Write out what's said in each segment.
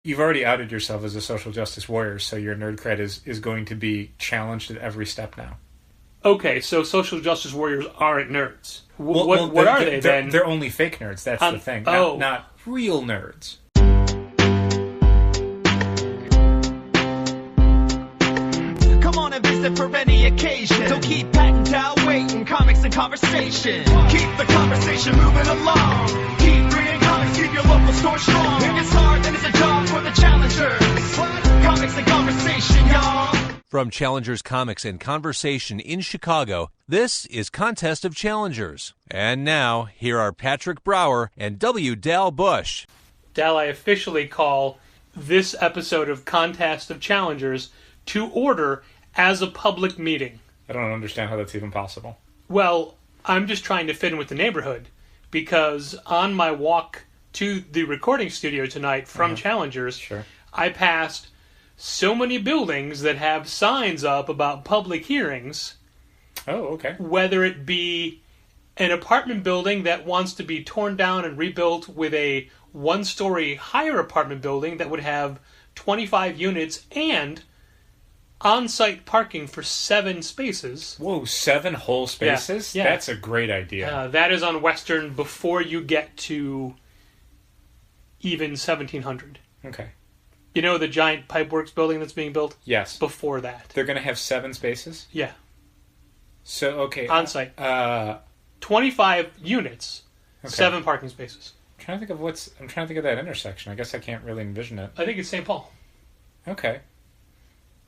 You've already outed yourself as a social justice warrior, so your nerd cred is going to be challenged at every step now. Okay, so social justice warriors aren't nerds. What are they then? They're only fake nerds, that's the thing. Not real nerds. Come on and visit for any occasion. Don't keep patting down waiting, comics and conversation. Keep the conversation moving along. Keep reading comics, keep your local store strong. If it's hard, then it's a job for the challengers. Comics and conversation, y'all. From Challengers Comics and Conversation in Chicago, this is Contest of Challengers. And now, here are Patrick Brower and W. Dal Bush. Dal, I officially call this episode of Contest of Challengers to order as a public meeting. I don't understand how that's even possible. Well, I'm just trying to fit in with the neighborhood, because on my walk to the recording studio tonight from Challengers, I passed so many buildings that have signs up about public hearings. Oh, okay. Whether it be an apartment building that wants to be torn down and rebuilt with a one-story higher apartment building that would have 25 units and on-site parking for 7 spaces. Whoa, 7 whole spaces? Yeah. That's a great idea. That is on Western before you get to even 1700. Okay. You know the giant Pipeworks building that's being built? Yes. Before that. They're going to have 7 spaces? Yeah. So, okay. On-site. 25 units, okay. 7 parking spaces. I'm trying to think of that intersection. I guess I can't really envision it. I think it's St. Paul. Okay.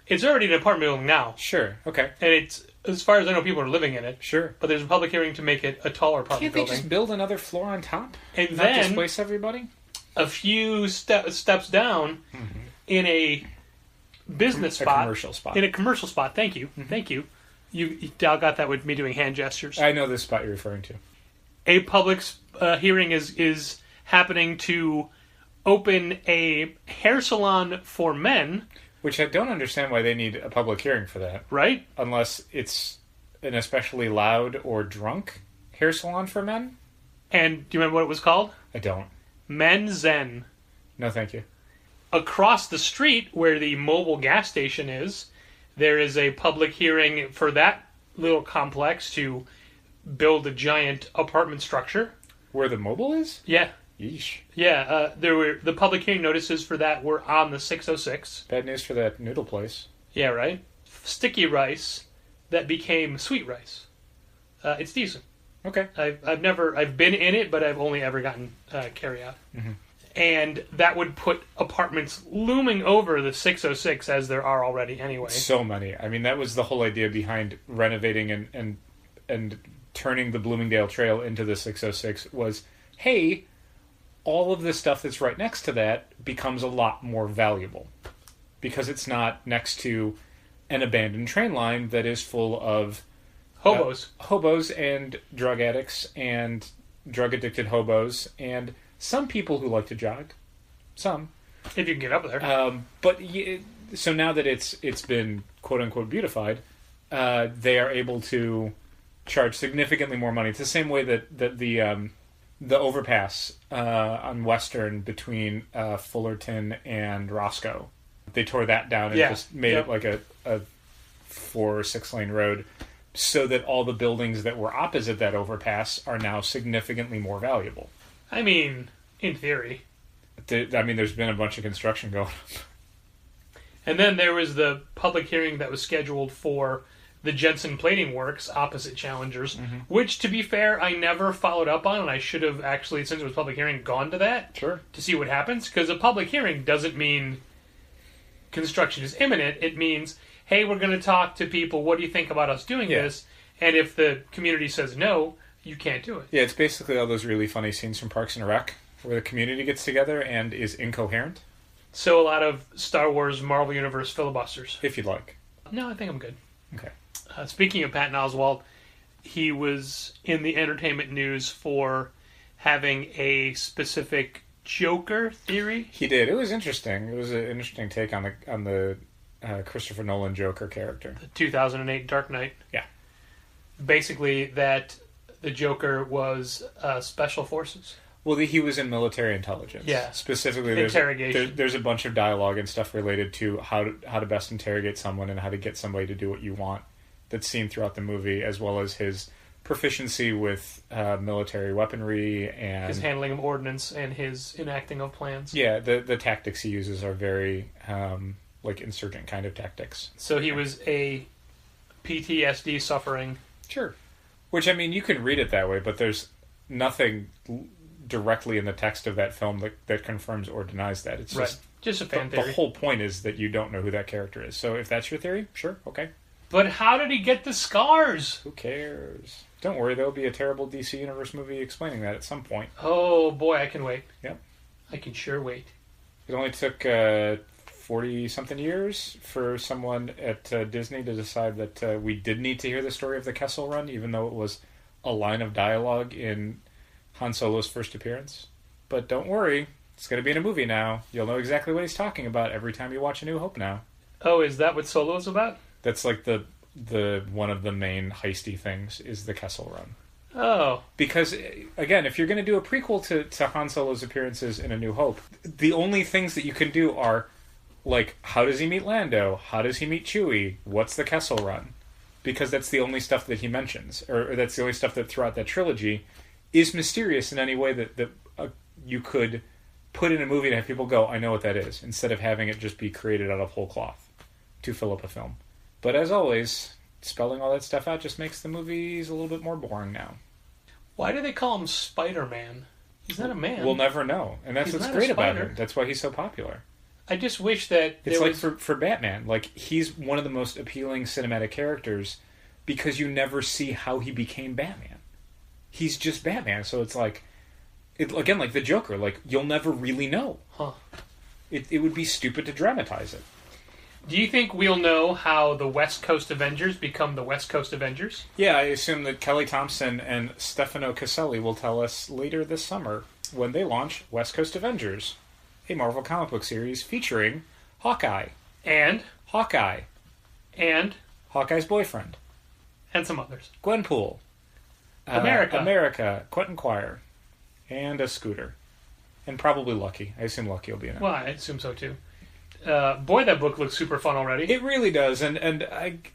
It's already an apartment building now. Sure, okay. And it's, as far as I know, people are living in it. Sure. But there's a public hearing to make it a taller apartment building. Can't they just build another floor on top? And not then displace everybody? A few steps down, in a business spot. A commercial spot. In a commercial spot, thank you. Thank you. Dal got that with me doing hand gestures. I know this spot you're referring to. A public hearing is happening to open a hair salon for men. Which I don't understand why they need a public hearing for that. Right? Unless it's an especially loud or drunk hair salon for men. And do you remember what it was called? I don't. Men Zen. No, thank you. Across the street, where the mobile gas station is, there is a public hearing for that little complex to build a giant apartment structure. Where the mobile is? Yeah. Yeesh. Yeah, the public hearing notices for that were on the 606. Bad news for that noodle place. Yeah, right? Sticky rice that became sweet rice. It's decent. Okay. I've been in it, but I've only ever gotten carry out. And that would put apartments looming over the 606 as there are already anyway. So many. I mean, that was the whole idea behind renovating and turning the Bloomingdale Trail into the 606 was, hey, all of the stuff that's right next to that becomes a lot more valuable because it's not next to an abandoned train line that is full of hobos and drug addicts and drug-addicted hobos and some people who like to jog. Some. If you can get up there. So now that it's been quote-unquote beautified, they are able to charge significantly more money. It's the same way that the overpass on Western between Fullerton and Roscoe. They tore that down and just made it like a 4 or 6 lane road so that all the buildings that were opposite that overpass are now significantly more valuable. I mean, in theory. There's been a bunch of construction going on. And then there was the public hearing that was scheduled for the Jensen Plating Works opposite Challengers, which, to be fair, I never followed up on, and I should have actually, since it was public hearing, gone to that to see what happens. Because a public hearing doesn't mean construction is imminent. It means, hey, we're going to talk to people. What do you think about us doing this? And if the community says no, you can't do it. Yeah, it's basically all those really funny scenes from Parks and Rec where the community gets together and is incoherent. So a lot of Star Wars Marvel Universe filibusters. If you'd like. No, I think I'm good. Okay. Speaking of Patton Oswalt, he was in the entertainment news for having a specific Joker theory. He did. It was interesting. It was an interesting take on the Christopher Nolan Joker character. The 2008 Dark Knight. Yeah. Basically, that the Joker was special forces. Well, he was in military intelligence. Yeah. Specifically, Interrogation. there's a bunch of dialogue and stuff related to how to best interrogate someone and how to get somebody to do what you want that's seen throughout the movie, as well as his proficiency with military weaponry and his handling of ordnance and his enacting of plans. Yeah, the tactics he uses are very like insurgent kind of tactics. So he was a PTSD suffering. Sure. Which, I mean, you can read it that way, but there's nothing directly in the text of that film that confirms or denies that. It's just a fan theory. The whole point is that you don't know who that character is. So if that's your theory, sure, okay. But how did he get the scars? Who cares? Don't worry, there'll be a terrible DC Universe movie explaining that at some point. Oh, boy, I can wait. Yep. I can sure wait. It only took 40-something years for someone at Disney to decide that we did need to hear the story of the Kessel Run, even though it was a line of dialogue in Han Solo's first appearance. But don't worry, it's going to be in a movie now. You'll know exactly what he's talking about every time you watch A New Hope now. Oh, is that what Solo is about? That's like the one of the main heisty things is the Kessel Run. Oh. Because, again, if you're going to do a prequel to Han Solo's appearances in A New Hope, the only things that you can do are, like, how does he meet Lando? How does he meet Chewie? What's the Kessel Run? Because that's the only stuff that he mentions, or that's the only stuff that throughout that trilogy is mysterious in any way that you could put in a movie and have people go, I know what that is, instead of having it just be created out of whole cloth to fill up a film. But as always, spelling all that stuff out just makes the movies a little bit more boring now. Why do they call him Spider-Man? He's not a man. We'll never know. And that's what's great about him. That's why he's so popular. I just wish that it's like for Batman. Like, he's one of the most appealing cinematic characters because you never see how he became Batman. He's just Batman. So it's like, again, like the Joker. Like, you'll never really know. Huh. It would be stupid to dramatize it. Do you think we'll know how the West Coast Avengers become the West Coast Avengers? Yeah, I assume that Kelly Thompson and Stefano Caselli will tell us later this summer when they launch West Coast Avengers, a Marvel comic book series featuring Hawkeye. And? Hawkeye. And? Hawkeye's boyfriend. And some others. Gwenpool. America. Quentin Quire. And a Scooter. And probably Lucky. I assume Lucky will be in it. Well, I assume so too. Boy, that book looks super fun already. It really does, and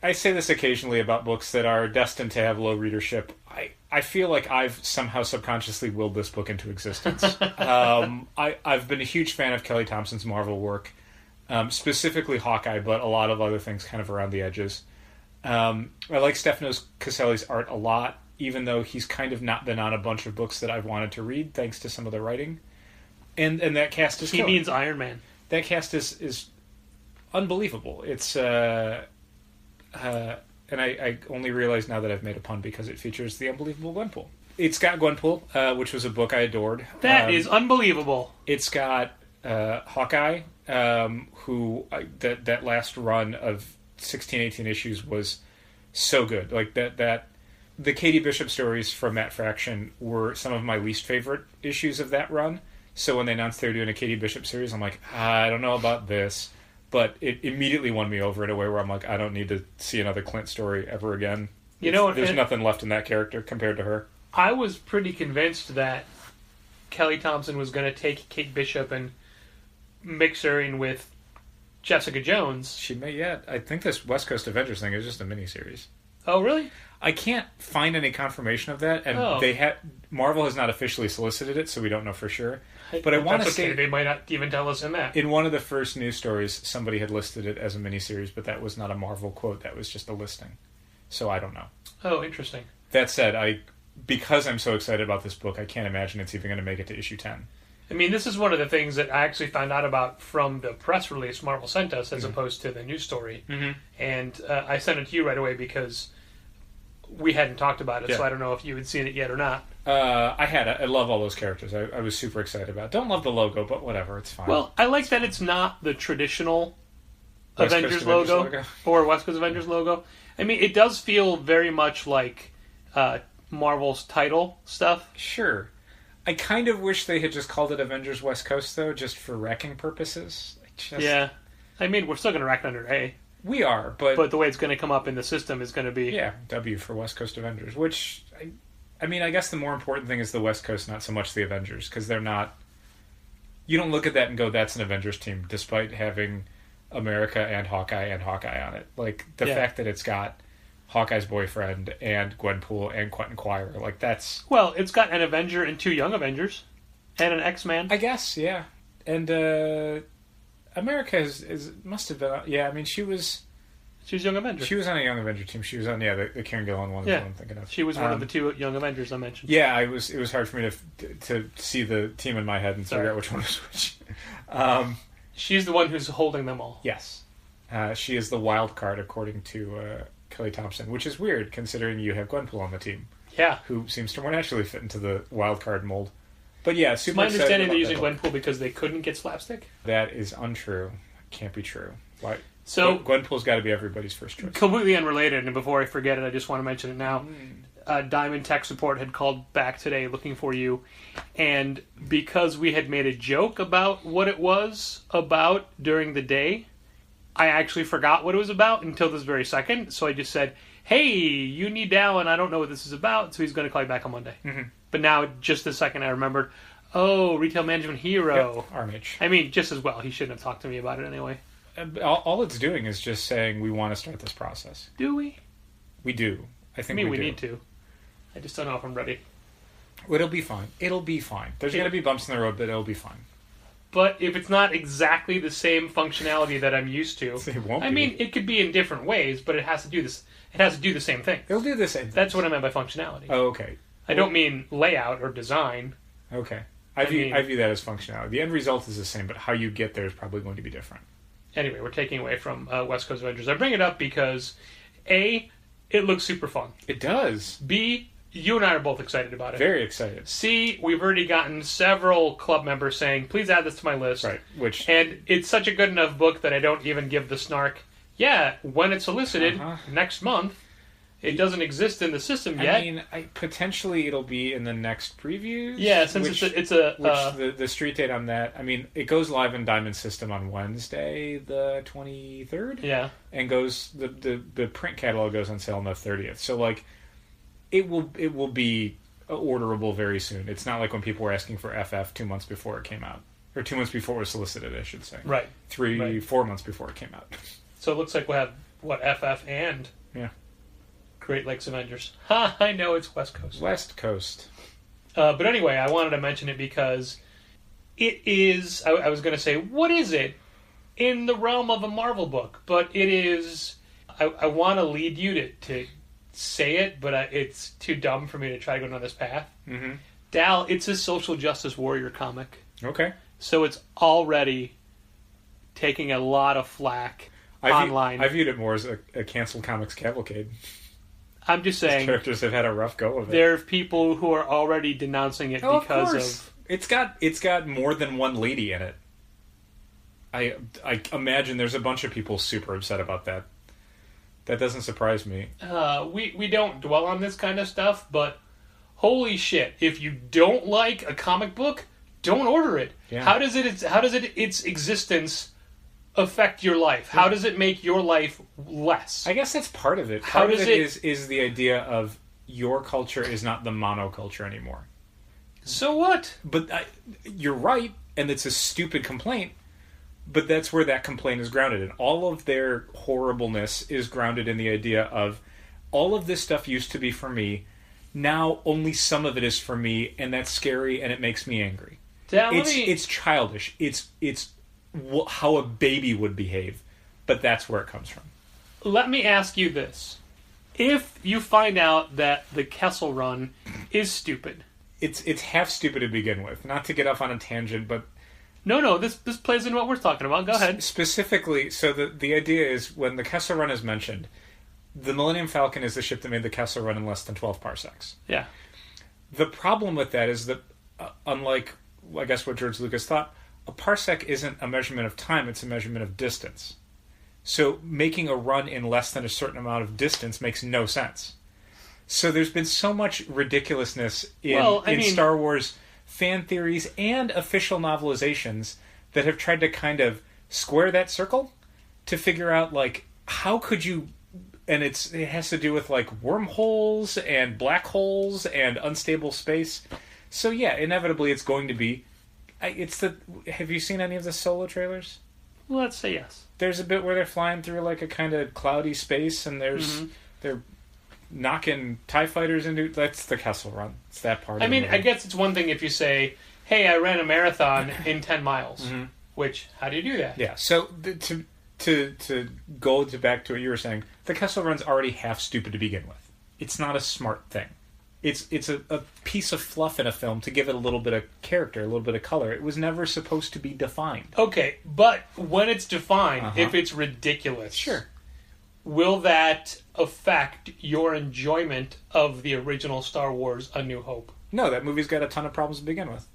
I say this occasionally about books that are destined to have low readership. I feel like I've somehow subconsciously willed this book into existence. I've been a huge fan of Kelly Thompson's Marvel work, specifically Hawkeye, but a lot of other things kind of around the edges. I like Stefano Caselli's art a lot, even though he's kind of not been on a bunch of books that I've wanted to read, thanks to some of the writing. And that cast is He means Iron Man. That cast is unbelievable. It's and I only realize now that I've made a pun because it features the unbelievable Gwenpool. It's got Gwenpool, which was a book I adored. That is unbelievable. It's got Hawkeye, who that last run of 16-18 issues was so good. Like that the Katie Bishop stories from Matt Fraction were some of my least favorite issues of that run. So when they announced they were doing a Katie Bishop series, I'm like, I don't know about this. But it immediately won me over in a way where I'm like, I don't need to see another Clint story ever again. There's nothing left in that character compared to her. I was pretty convinced that Kelly Thompson was going to take Kate Bishop and mix her in with Jessica Jones. She may yet. I think this West Coast Avengers thing is just a miniseries. Oh, really? I can't find any confirmation of that, and Marvel has not officially solicited it, so we don't know for sure. But I want to say they might not even tell us in that. In one of the first news stories, somebody had listed it as a miniseries, but that was not a Marvel quote. That was just a listing. So I don't know. Oh, interesting. That said, because I'm so excited about this book, I can't imagine it's even going to make it to issue 10. I mean, this is one of the things that I actually found out about from the press release Marvel sent us, as opposed to the news story. Mm-hmm. And I sent it to you right away because we hadn't talked about it, so I don't know if you had seen it yet or not. I had. I love all those characters. I was super excited about it. Don't love the logo, but whatever, it's fine. Well, I like that it's not the traditional Avengers logo or West Coast Avengers logo. I mean, it does feel very much like Marvel's title stuff. Sure. I kind of wish they had just called it Avengers West Coast, though, just for racking purposes. Yeah. I mean, we're still going to rack under A. We are, but the way it's going to come up in the system is going to be... Yeah, W for West Coast Avengers, which I mean, I guess the more important thing is the West Coast, not so much the Avengers, because they're not... You don't look at that and go, that's an Avengers team, despite having America and Hawkeye on it. Like, the fact that it's got Hawkeye's boyfriend and Gwenpool and Quentin Quire, like, that's... Well, it's got an Avenger and 2 Young Avengers. And an X-Man. I guess, yeah. And, America must have been... Yeah, I mean, she was Young Avenger. She was on a Young Avenger team. She was on, the Karen Gillan one is what I'm thinking of. She was one of the 2 Young Avengers I mentioned. Yeah, it was hard for me to see the team in my head and figure out which one was which. She's the one who's holding them all. Yes. She is the wild card, according to Kelly Thompson, which is weird, considering you have Gwenpool on the team. Yeah. Who seems to more naturally fit into the wild card mold. But yeah, super excited. It's my understanding they're using Gwenpool Gwenpool because they couldn't get slapstick? That is untrue. Can't be true. Why? So Gwenpool's got to be everybody's first choice. Completely unrelated, and before I forget it, I just want to mention it now. Diamond Tech Support had called back today looking for you, and because we had made a joke about what it was about during the day, I actually forgot what it was about until this very second, so I just said, hey, you need Dallin, I don't know what this is about, so he's going to call you back on Monday. Mm-hmm. But now, just the second I remembered, Retail Management Hero. Yep, RMH. I mean, just as well. He shouldn't have talked to me about it anyway. All it's doing is just saying we want to start this process. Do we? We do. I think we need to. I just don't know if I'm ready. Well, it'll be fine. It'll be fine. There's going to be bumps in the road, but it'll be fine. But if it's not exactly the same functionality that I'm used to, it won't be. I mean, it could be in different ways, but it has to do this. It has to do the same thing. It'll do the same thing. That's what I meant by functionality. Oh, okay. I don't mean layout or design. Okay. I view that as functionality. The end result is the same, but how you get there is probably going to be different. Anyway, we're taking away from West Coast Avengers. I bring it up because, A, it looks super fun. It does. B, you and I are both excited about it. Very excited. C, we've already gotten several club members saying, please add this to my list. Right. And it's such a good enough book that I don't even give the snark, when it's solicited next month. It doesn't exist in the system yet. I mean, potentially it'll be in the next previews. Yeah, since the street date on that. I mean, it goes live in Diamond System on Wednesday, the 23rd. Yeah, and goes the print catalog goes on sale on the 30th. So like, it will be orderable very soon. It's not like when people were asking for FF 2 months before it came out, or 2 months before it was solicited, I should say. Right. 4 months before it came out. So it looks like we'll have FF and Great Lakes Avengers. I know it's West Coast. West Coast. But anyway, I wanted to mention it because it is... I was going to say, what is it in the realm of a Marvel book? But it is... I want to lead you to say it, but it's too dumb for me to try to go down this path. Mm-hmm. Dal, it's a social justice warrior comic. Okay. So it's already taking a lot of flack online. I viewed it more as a canceled comics cavalcade. I'm just saying... These characters have had a rough go of it. There are people who are already denouncing it because of... It's got more than one lady in it. I imagine there's a bunch of people super upset about that. That doesn't surprise me. We don't dwell on this kind of stuff, but holy shit, if you don't like a comic book, don't order it. Yeah. How does its existence affect your life? How does it make your life less? I guess that's part of it. Part of it is the idea of your culture is not the monoculture anymore. So what? But you're right, and it's a stupid complaint, but that's where that complaint is grounded in. All of their horribleness is grounded in the idea of all of this stuff used to be for me, now only some of it is for me, and that's scary, and it makes me angry. It's childish. It's how a baby would behave, but that's where it comes from. Let me ask you this. If you find out that the Kessel Run is stupid... It's half stupid to begin with. Not to get off on a tangent, but... No, this plays into what we're talking about. Go ahead. Specifically, so the idea is, when the Kessel Run is mentioned, the Millennium Falcon is the ship that made the Kessel Run in less than 12 parsecs. Yeah. The problem with that is that, unlike, I guess, what George Lucas thought, a parsec isn't a measurement of time, it's a measurement of distance. So making a run in less than a certain amount of distance makes no sense. So there's been so much ridiculousness in Star Wars fan theories and official novelizations that have tried to kind of square that circle to figure out, like, how could you and it has to do with like wormholes and black holes and unstable space. So yeah, inevitably it's going to be. Have you seen any of the Solo trailers? Well, let's say yes. There's a bit where they're flying through like a kind of cloudy space, and they're knocking TIE fighters into. That's the Kessel Run. It's that part. I mean, I guess it's one thing if you say, "Hey, I ran a marathon in 10 miles." Which, how do you do that? Yeah. So to go back to what you were saying, the Kessel Run's already half stupid to begin with. It's not a smart thing. It's a piece of fluff in a film to give it a little bit of character, a little bit of color. It was never supposed to be defined. Okay, but when it's defined, if it's ridiculous, sure, will that affect your enjoyment of the original Star Wars A New Hope? No, that movie's got a ton of problems to begin with.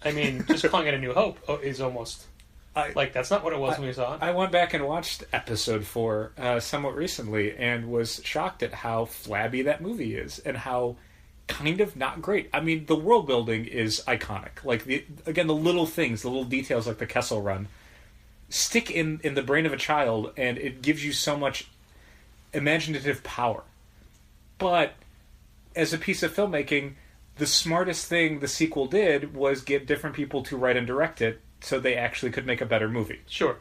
I mean, just calling it A New Hope is almost... that's not what it was when we saw it. I went back and watched Episode 4 somewhat recently and was shocked at how flabby that movie is and how kind of not great. I mean, the world building is iconic. Like, the little things, the little details like the Kessel Run stick in the brain of a child, and it gives you so much imaginative power. But as a piece of filmmaking, the smartest thing the sequel did was get different people to write and direct it so they actually could make a better movie. Sure.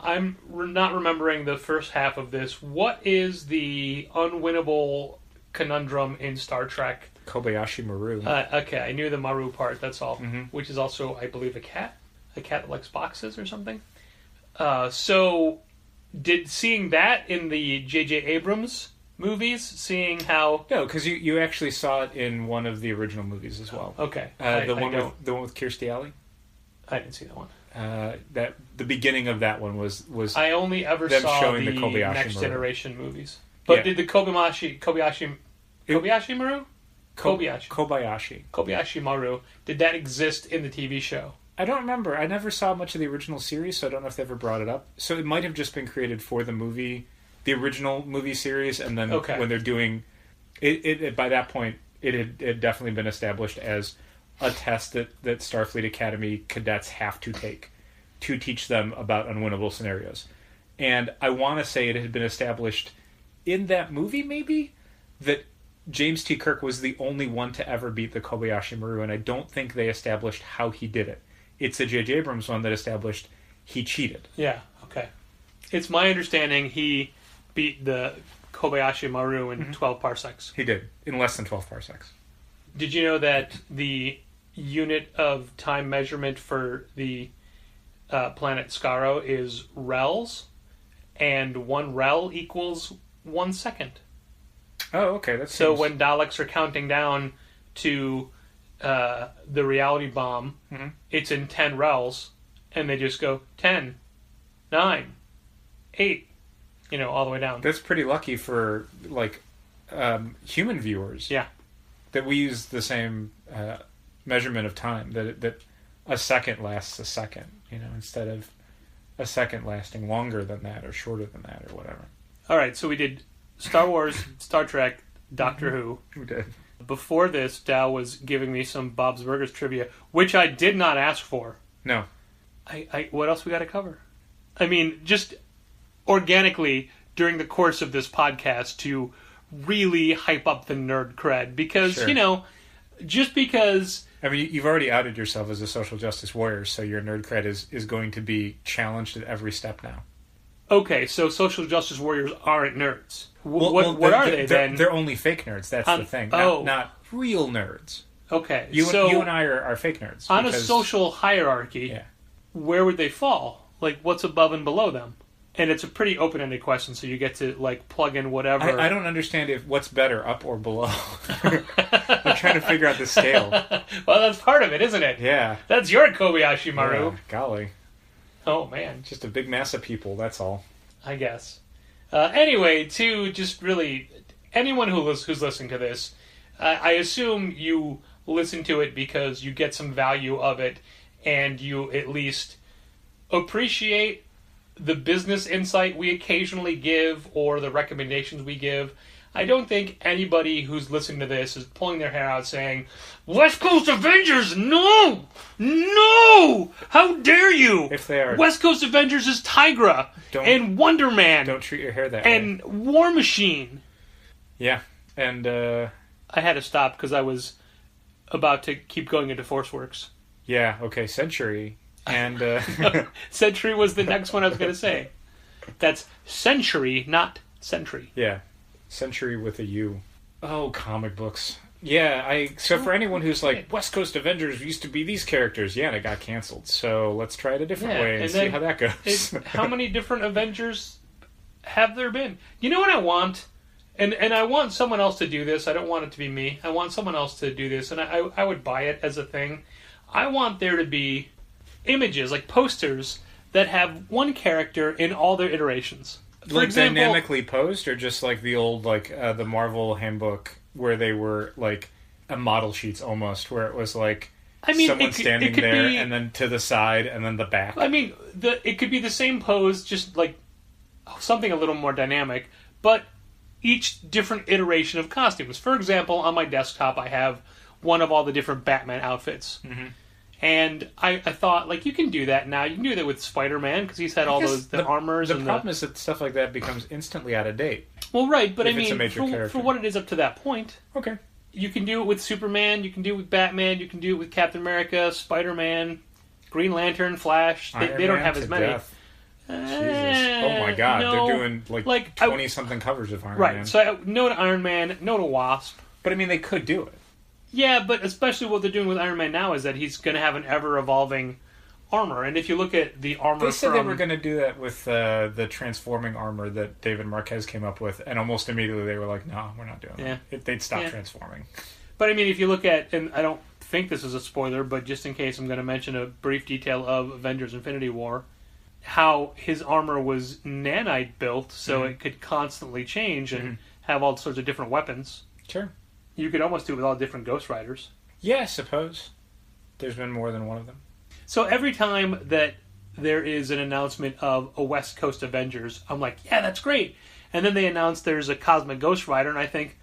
I'm not remembering the first half of this. What is the unwinnable conundrum in Star Trek? Kobiashi Maru. Okay, I knew the Maru part, that's all. Which is also, I believe, a cat. A cat that likes boxes or something. So, seeing that in the J.J. Abrams movies, seeing how... No, because you actually saw it in one of the original movies as well. Okay. The one with Kirstie Alley? I didn't see that one. The beginning of that one was I only ever them saw showing the Kobiashi Next Maru. Generation movies. But did the Kobiashi Maru? Kobiashi Maru. Did that exist in the TV show? I don't remember. I never saw much of the original series, so I don't know if they ever brought it up. So it might have just been created for the movie, the original movie series, and then when they're doing it by that point, it had definitely been established as a test that Starfleet Academy cadets have to take to teach them about unwinnable scenarios. And I want to say it had been established in that movie, maybe, that James T. Kirk was the only one to ever beat the Kobayashi Maru, and I don't think they established how he did it. It's the J.J. Abrams one that established he cheated. Yeah, okay. It's my understanding he beat the Kobayashi Maru in 12 parsecs. He did, in less than 12 parsecs. Did you know that the unit of time measurement for the planet Skaro is rels, and 1 rel equals 1 second? Oh, okay. So when Daleks are counting down to the reality bomb, it's in 10 rels, and they just go 10, 9, 8, all the way down. That's pretty lucky for, human viewers. Yeah. That we use the same measurement of time, that a second lasts a second, instead of a second lasting longer than that or shorter than that or whatever. All right, so we did Star Wars, Star Trek, Doctor Who. We did. Before this, Dow was giving me some Bob's Burgers trivia, which I did not ask for. No. What else we got to cover? I mean, just organically during the course of this podcast to really hype up the Nerd Cred, because, just because... I mean, you've already outed yourself as a social justice warrior, so your Nerd Cred is going to be challenged at every step now. Okay, so social justice warriors aren't nerds. What are they then? They're only fake nerds, that's the thing. Not real nerds. Okay, you and I are fake nerds. On a social hierarchy, where would they fall? Like, what's above and below them? And it's a pretty open-ended question, so you get to, plug in whatever. I don't understand what's better, up or below. I'm trying to figure out the scale. Well, that's part of it, isn't it? Yeah. That's your Kobayashi Maru. Yeah, golly. Oh, man. Just a big mass of people, that's all. I guess. Anyway, to just really... Anyone who's listening to this, I assume you listen to it because you get some value of it, and you at least appreciate the business insight we occasionally give or the recommendations we give. I don't think anybody who's listening to this is pulling their hair out saying, West Coast Avengers, no! No! How dare you! If they are... West Coast Avengers is Tigra and Wonder Man. Don't treat your hair that way. And War Machine. Yeah, and... I had to stop because I was about to keep going into ForceWorks. Yeah, okay, Century. And... Century was the next one I was going to say. That's Century, not Century. Yeah. Century with a U. Oh, comic books. Yeah, so for anyone who's like, West Coast Avengers used to be these characters, yeah, and it got canceled. So let's try it a different way and see how that goes. How many different Avengers have there been? You know what I want? And I want someone else to do this. I don't want it to be me. I want someone else to do this, and I would buy it as a thing. I want there to be images, like posters, that have one character in all their iterations. For example, dynamically posed, or just like the old, like, the Marvel handbook, where they were, like, a model sheets almost, where it was, like, someone standing there, and then to the side, and then the back. I mean, it could be the same pose, just, like, something a little more dynamic, but each different iteration of costumes. For example, on my desktop, I have one of all the different Batman outfits. Mm-hmm. And I thought, like, you can do that now. You can do that with Spider-Man, because he's had all the armors. The problem is that stuff like that becomes instantly out of date. Well, right, but I mean, for what it is up to that point. Okay. You can do it with Superman, you can do it with Batman, you can do it with Captain America, Spider-Man, Green Lantern, Flash. They don't have as many. Jesus. Oh my god, no, they're doing, like 20-something covers of Iron Man. Right, so no to Iron Man, no to Wasp. But I mean, they could do it. Yeah, but especially what they're doing with Iron Man now is that he's going to have an ever-evolving armor. And if you look at the armor They said they were going to do that with the transforming armor that David Marquez came up with, and almost immediately they were like, no, we're not doing that. They'd stop transforming. But I mean, if you look at, and I don't think this is a spoiler, but just in case I'm going to mention a brief detail of Avengers Infinity War, how his armor was nanite built, so it could constantly change and have all sorts of different weapons. Sure. You could almost do it with all different Ghost Riders. Yeah, I suppose. There's been more than one of them. So every time that there is an announcement of a West Coast Avengers, I'm like, yeah, that's great. And then they announce there's a Cosmic Ghost Rider, and I think,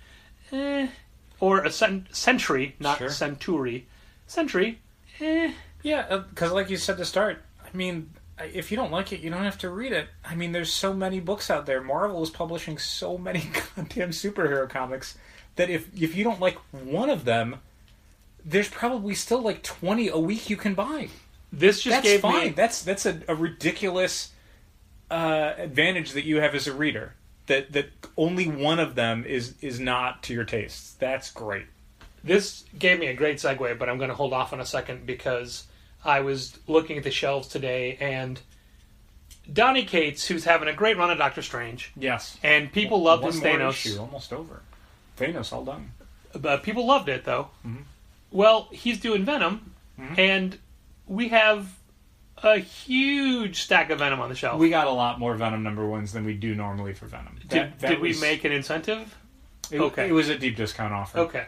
or a Sentry, not Centuri. Sentry, Yeah, because like you said to start, I mean, if you don't like it, you don't have to read it. I mean, there's so many books out there. Marvel is publishing so many goddamn superhero comics that if you don't like one of them, there's probably still like 20 a week you can buy. That's fine. That's a ridiculous advantage that you have as a reader. That only one of them is not to your tastes. That's great. This gave me a great segue, but I'm going to hold off on a second because I was looking at the shelves today, and Donny Cates, who's having a great run of Doctor Strange. Yes. And people loved his Thanos. One more issue, almost over. Thanos, all done. People loved it, though. Mm-hmm. Well, he's doing Venom, and we have a huge stack of Venom on the shelf. We got a lot more Venom #1s than we do normally for Venom. Did we make an incentive? It was a deep discount offer. Okay.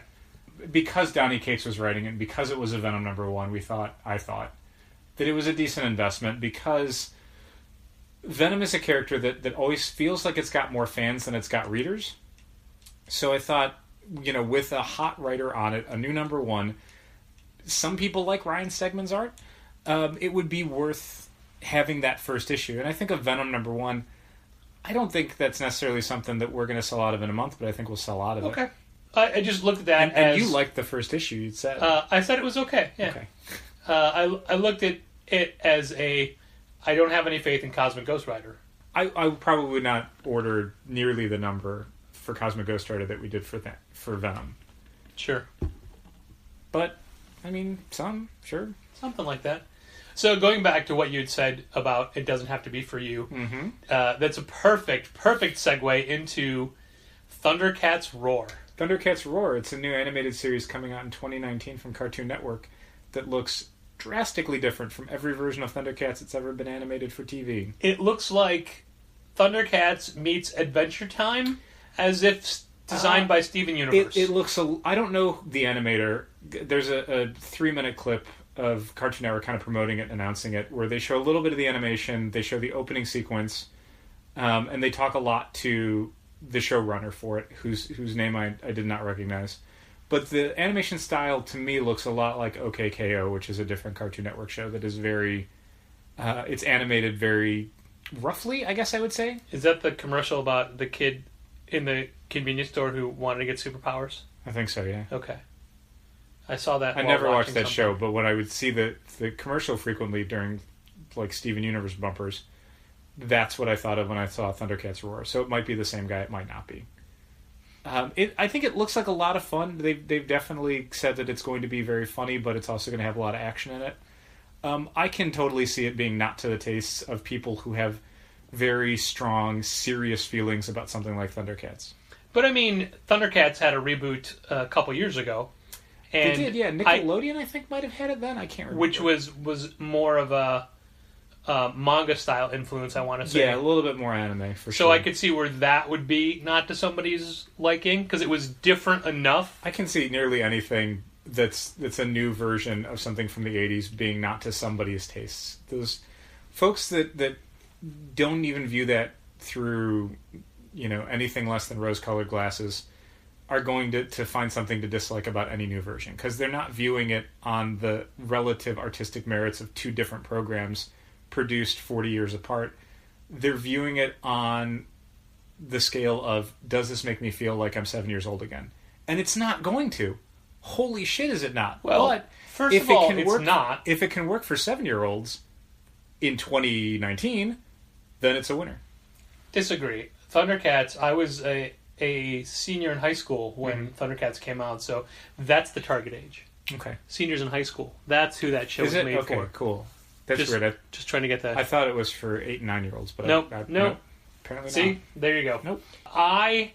Because Donny Cates was writing it, and because it was a Venom #1, I thought that it was a decent investment, because Venom is a character that always feels like it's got more fans than it's got readers. So I thought, with a hot writer on it, a new #1, some people like Ryan Stegman's art, it would be worth having that first issue. And I think of Venom #1, I don't think that's necessarily something that we're going to sell out of in a month, but I think we'll sell out of it. Okay. I just looked at that and you liked the first issue, you said. I said it was okay, yeah. Okay. I looked at it as I don't have any faith in Cosmic Ghost Rider. I probably would not order nearly the number for Cosmic Ghost Rider that we did for Venom. Sure. But, I mean, sure. Something like that. So going back to what you'd said about it doesn't have to be for you, that's a perfect segue into Thundercats Roar. Thundercats Roar, it's a new animated series coming out in 2019 from Cartoon Network that looks drastically different from every version of Thundercats that's ever been animated for TV. It looks like Thundercats meets Adventure Time, as if designed by Steven Universe. It looks I don't know the animator. There's a 3-minute clip of Cartoon Network kind of promoting it, announcing it, where they show a little bit of the animation, they show the opening sequence, and they talk a lot to the showrunner for it, whose name I did not recognize. But the animation style, to me, looks a lot like OK K.O., which is a different Cartoon Network show that is very... it's animated very roughly, I guess I would say. Is that the commercial about the kid in the convenience store who wanted to get superpowers? I think so, yeah. Okay. I saw that. I never watched that show, but when I would see the commercial frequently during, like, Steven Universe bumpers, that's what I thought of when I saw Thundercats Roar. So it might be the same guy, it might not be. I think it looks like a lot of fun. They've definitely said that it's going to be very funny, but it's also going to have a lot of action in it. I can totally see it being not to the tastes of people who have very strong, serious feelings about something like Thundercats. But I mean, Thundercats had a reboot a couple years ago. And they did, yeah. Nickelodeon, I think, might have had it then. I can't remember. Which was more of a manga-style influence, I want to say. Yeah, a little bit more anime, for sure. So I could see where that would be not to somebody's liking, because it was different enough. I can see nearly anything that's a new version of something from the 80s being not to somebody's tastes. Those folks that don't even view that through, anything less than rose-colored glasses are going to find something to dislike about any new version, because they're not viewing it on the relative artistic merits of two different programs produced 40 years apart. They're viewing it on the scale of, does this make me feel like I'm 7 years old again? And it's not going to. Holy shit, is it not? Well, but first of all, it's not. If it can work for 7-year-olds in 2019, then it's a winner. Disagree. Thundercats, I was a senior in high school when Thundercats came out, so that's the target age. Okay. Seniors in high school. That's who that show was made for. Okay, cool. That's weird. Just trying to get that. I thought it was for 8 and 9-year-olds, but nope. Apparently See, not. there you go. Nope. I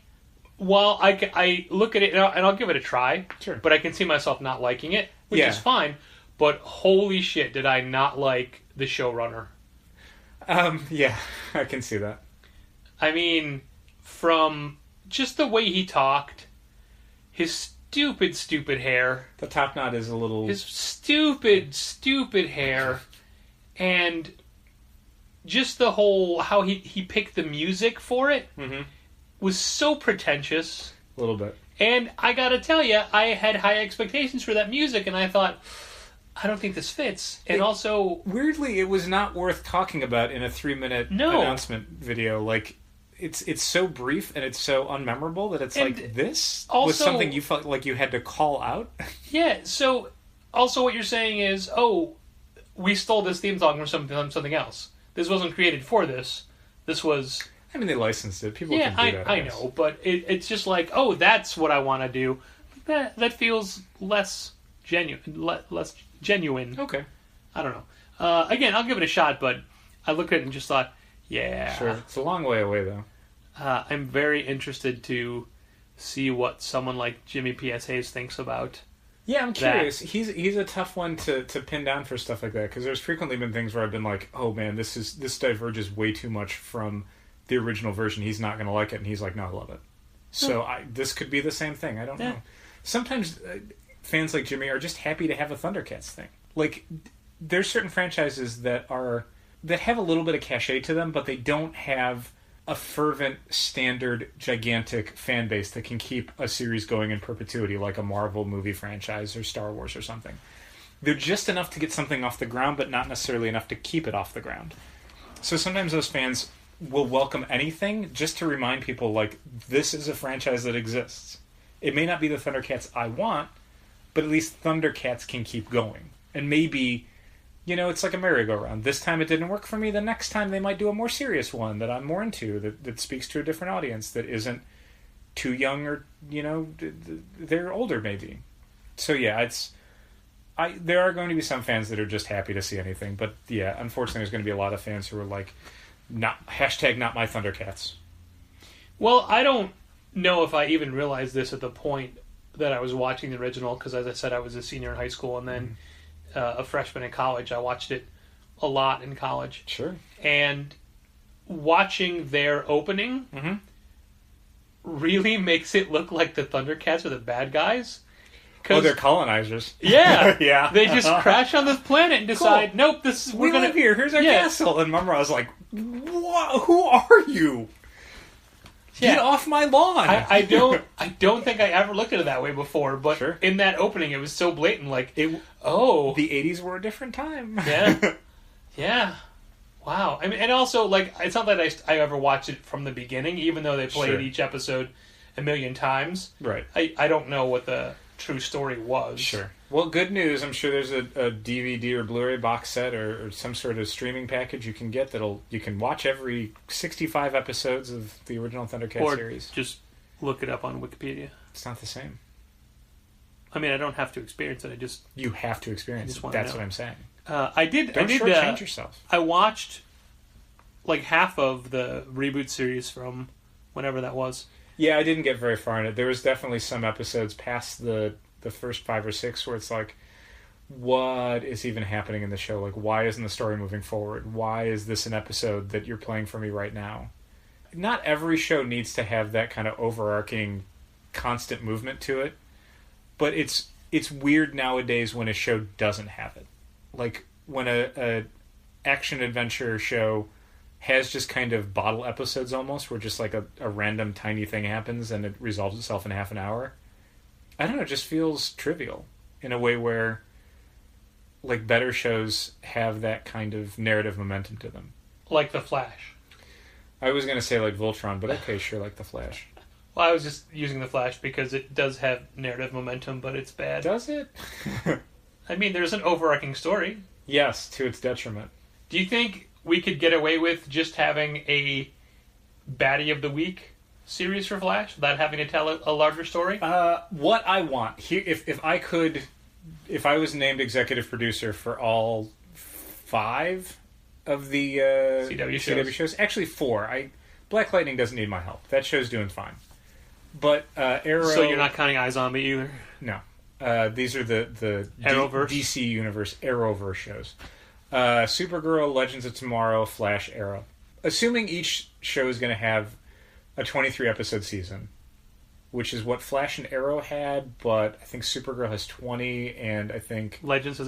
look at it and I'll give it a try. Sure. But I can see myself not liking it, which is fine. But holy shit, did I not like the showrunner? Yeah, I can see that. I mean, from just the way he talked, his stupid hair. The top knot is a little... His stupid hair. And just the whole... How he picked the music for it was so pretentious. A little bit. And I gotta tell you, I had high expectations for that music, and I thought, I don't think this fits. And also... Weirdly, it was not worth talking about in a 3-minute announcement video. Like... It's so brief and it's so unmemorable that it's like, this was something you felt like you had to call out? Yeah, so also what you're saying is, we stole this theme song from something else. This wasn't created for this. This was... I mean, they licensed it. People can do that. I know, but it's just like, that's what I want to do. That feels less genuine. Okay. I don't know. Again, I'll give it a shot, but I looked at it and just thought, yeah. Sure. It's a long way away, though. I'm very interested to see what someone like Jimmy P.S. Hayes thinks about. Yeah, I'm curious. He's a tough one to pin down for stuff like that, because there's frequently been things where I've been like, oh man, this diverges way too much from the original version. He's not going to like it, and he's like, no, I love it. So this could be the same thing. I don't know. Sometimes fans like Jimmy are just happy to have a Thundercats thing. Like, there's certain franchises that have a little bit of cachet to them, but they don't have a fervent, standard, gigantic fan base that can keep a series going in perpetuity, like a Marvel movie franchise or Star Wars or something. They're just enough to get something off the ground, but not necessarily enough to keep it off the ground. So sometimes those fans will welcome anything just to remind people, like, this is a franchise that exists. It may not be the Thundercats I want, but at least Thundercats can keep going. And maybe... it's like a merry-go-round. This time it didn't work for me. The next time they might do a more serious one that I'm more into, that speaks to a different audience, that isn't too young or, they're older maybe. So yeah, there are going to be some fans that are just happy to see anything. But yeah, unfortunately there's going to be a lot of fans who are like, not my Thundercats. Well, I don't know if I even realized this at the point that I was watching the original, because as I said, I was a senior in high school, and then... a freshman in college. I watched it a lot in college. Sure. And watching their opening really makes it look like the Thundercats are the bad guys. Oh, they're colonizers. Yeah. Yeah. They just crash on this planet and decide, cool. Nope, we're gonna live here. Here's our castle. And Mumra was like, "What? Who are you?" Get off my lawn! I don't think I ever looked at it that way before, but Sure. in that opening, it was so blatant. Like, The 80s were a different time. Yeah. Yeah. Wow. I mean, and also, like, it's not that I ever watched it from the beginning, even though they played Sure. each episode a million times. Right. I don't know what the true story was. Sure. Well, good news. I'm sure there's a DVD or Blu-ray box set or some sort of streaming package you can get you can watch every 65 episodes of the original Thundercats Or series. just look it up on Wikipedia. It's not the same. I mean, I don't have to experience it. You have to experience just it. wanna That's know. what I'm saying. I did shortchange yourself. I watched like half of the reboot series from whenever that was. Yeah, I didn't get very far in it. There was definitely some episodes past the first 5 or 6 where it's like, what is even happening in the show? Like, why isn't the story moving forward? Why is this an episode that you're playing for me right now? Not every show needs to have that kind of overarching constant movement to it, but it's weird nowadays when a show doesn't have it. Like when a action adventure show has just kind of bottle episodes almost, where just like a random tiny thing happens and it resolves itself in half an hour. I don't know, it just feels trivial in a way where like better shows have that kind of narrative momentum to them. Like The Flash. I was going to say like Voltron, but okay, sure, like The Flash. Well, I was just using The Flash because it does have narrative momentum, but it's bad. Does it? I mean, there's an overarching story. Yes, to its detriment. Do you think we could get away with just having a Baddie of the Week series for Flash without having to tell a larger story? What I want here, if I was named executive producer for all 5 of the CW shows, actually 4. Black Lightning doesn't need my help. That show's doing fine. But Arrow. So you're not counting iZombie either? No. These are the Arrowverse? DC Universe Arrowverse shows. Supergirl, Legends of Tomorrow, Flash, Arrow. Assuming each show is going to have a 23-episode season, which is what Flash and Arrow had, but I think Supergirl has 20, and I think Legends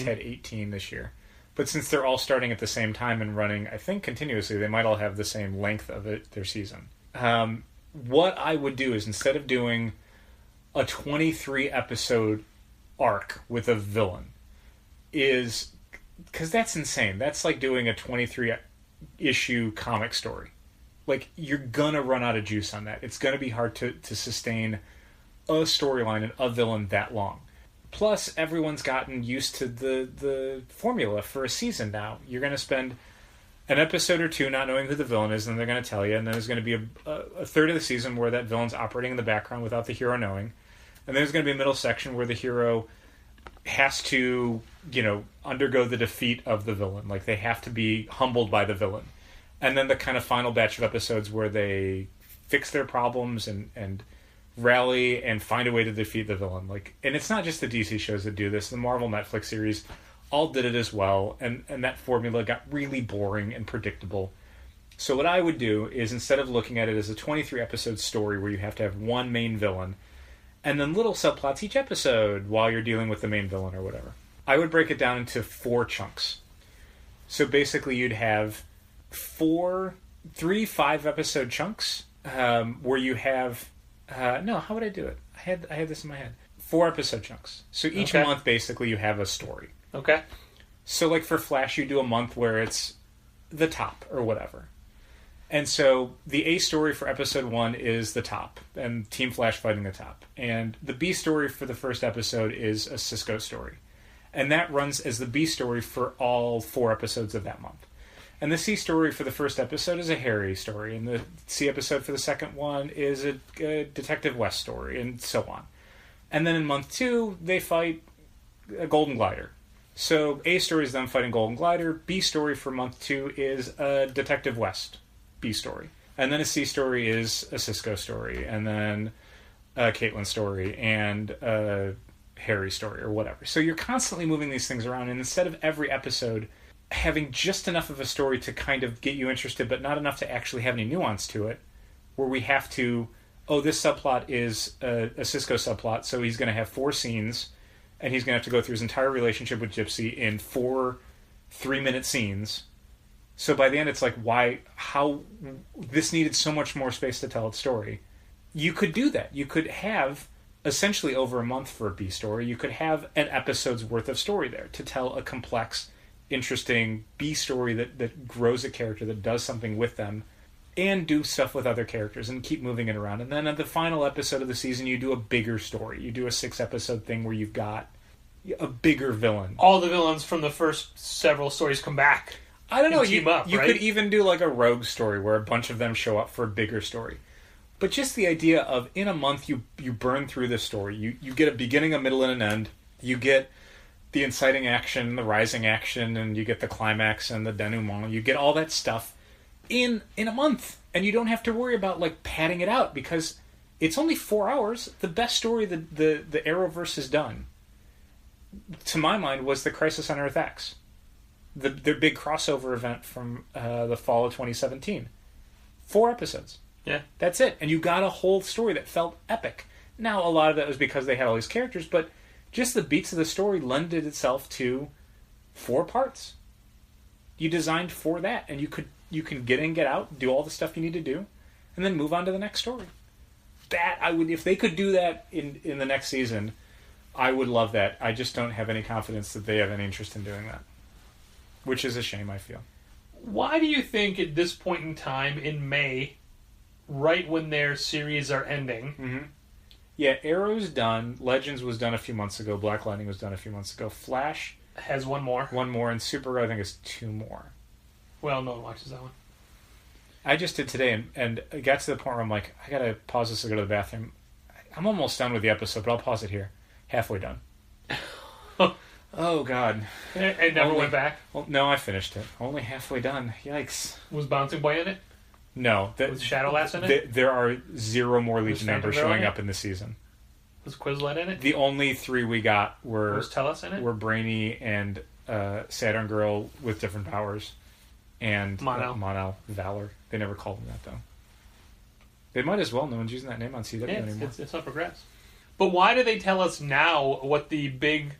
had 18 this year. But since they're all starting at the same time and running, I think continuously, they might all have the same length of their season. What I would do is, instead of doing a 23-episode arc with a villain, is... because that's insane. That's like doing a 23-issue comic story. Like, you're gonna run out of juice on that. It's gonna be hard to sustain a storyline and a villain that long. Plus, everyone's gotten used to the formula for a season now. You're gonna spend an episode or 2 not knowing who the villain is, and they're gonna tell you, and then there's gonna be a third of the season where that villain's operating in the background without the hero knowing. And there's gonna be a middle section where the hero has to, undergo the defeat of the villain. Like, they have to be humbled by the villain. And then the kind of final batch of episodes where they fix their problems and rally and find a way to defeat the villain. Like, and it's not just the DC shows that do this. The Marvel Netflix series all did it as well. And that formula got really boring and predictable. So what I would do is, instead of looking at it as a 23-episode story where you have to have one main villain and then little subplots each episode while you're dealing with the main villain or whatever, I would break it down into 4 chunks. So basically you'd have 3 5-episode chunks where you have... no, how would I do it? I had this in my head. 4 episode chunks. So each month, basically, you have a story. Okay. So, like, for Flash, you do a month where it's the top or whatever. And so the A story for episode 1 is the top, and Team Flash fighting the top. And the B story for the first episode is a Cisco story. And that runs as the B story for all 4 episodes of that month. And the C story for the first episode is a Harry story, and the C episode for the second one is a Detective West story, and so on. And then in month 2, they fight a Golden Glider. So A story is them fighting Golden Glider. B story for month 2 is a Detective West B story. And then a C story is a Cisco story, and then a Caitlin story, and a Harry story, or whatever. So you're constantly moving these things around, and instead of every episode having just enough of a story to kind of get you interested, but not enough to actually have any nuance to it, where we have to, this subplot is a Cisco subplot, so he's going to have 4 scenes, and he's going to have to go through his entire relationship with Gypsy in 4 3-minute scenes, So by the end, it's like, how this needed so much more space to tell its story. You could do that. You could have essentially over a month for a B story. You could have an episode's worth of story there to tell a complex, interesting B story that grows a character, that does something with them, and do stuff with other characters and keep moving it around. And then at the final episode of the season, you do a bigger story. You do a 6-episode thing where you've got a bigger villain. All the villains from the first several stories come back. I don't know. Team up, you right? could even do like a rogue story where a bunch of them show up for a bigger story. But just the idea of in a month you burn through this story. You get a beginning, a middle, and an end. You get the inciting action, the rising action, and you get the climax and the denouement. You get all that stuff in a month. And you don't have to worry about like padding it out because it's only 4 hours. The best story the Arrowverse has done, to my mind, was the Crisis on Earth X. Their big crossover event from the fall of 2017. 4 episodes. Yeah. That's it. And you got a whole story that felt epic. Now, a lot of that was because they had all these characters, but just the beats of the story lended itself to 4 parts. You designed for that, and you can get in, get out, do all the stuff you need to do, and then move on to the next story. That, I would, if they could do that in the next season, I would love that. I just don't have any confidence that they have any interest in doing that. Which is a shame, I feel. Why do you think at this point in time, in May, right when their series are ending... Mm-hmm. Yeah, Arrow's done. Legends was done a few months ago. Black Lightning was done a few months ago. Flash... has one more. One more, and Supergirl, I think, is 2 more. Well, no one watches that one. I just did today, and it got to the point where I'm like, I gotta pause this to go to the bathroom. I'm almost done with the episode, but I'll pause it here. Halfway done. Oh, God. And never went back? Well, no, I finished it. Only halfway done. Yikes. Was Bouncing Boy in it? No. Was Shadowlass in it? There are 0 more Legion members Phantom Girl showing up in the season. Was Quizlet in it? The only 3 we got were... Was Tellus in it? Were Brainy and Saturn Girl with different powers. And Mon-El Valor. They never called him that, though. They might as well. No one's using that name on CW anymore. It's not progress. But why do they tell us now what the big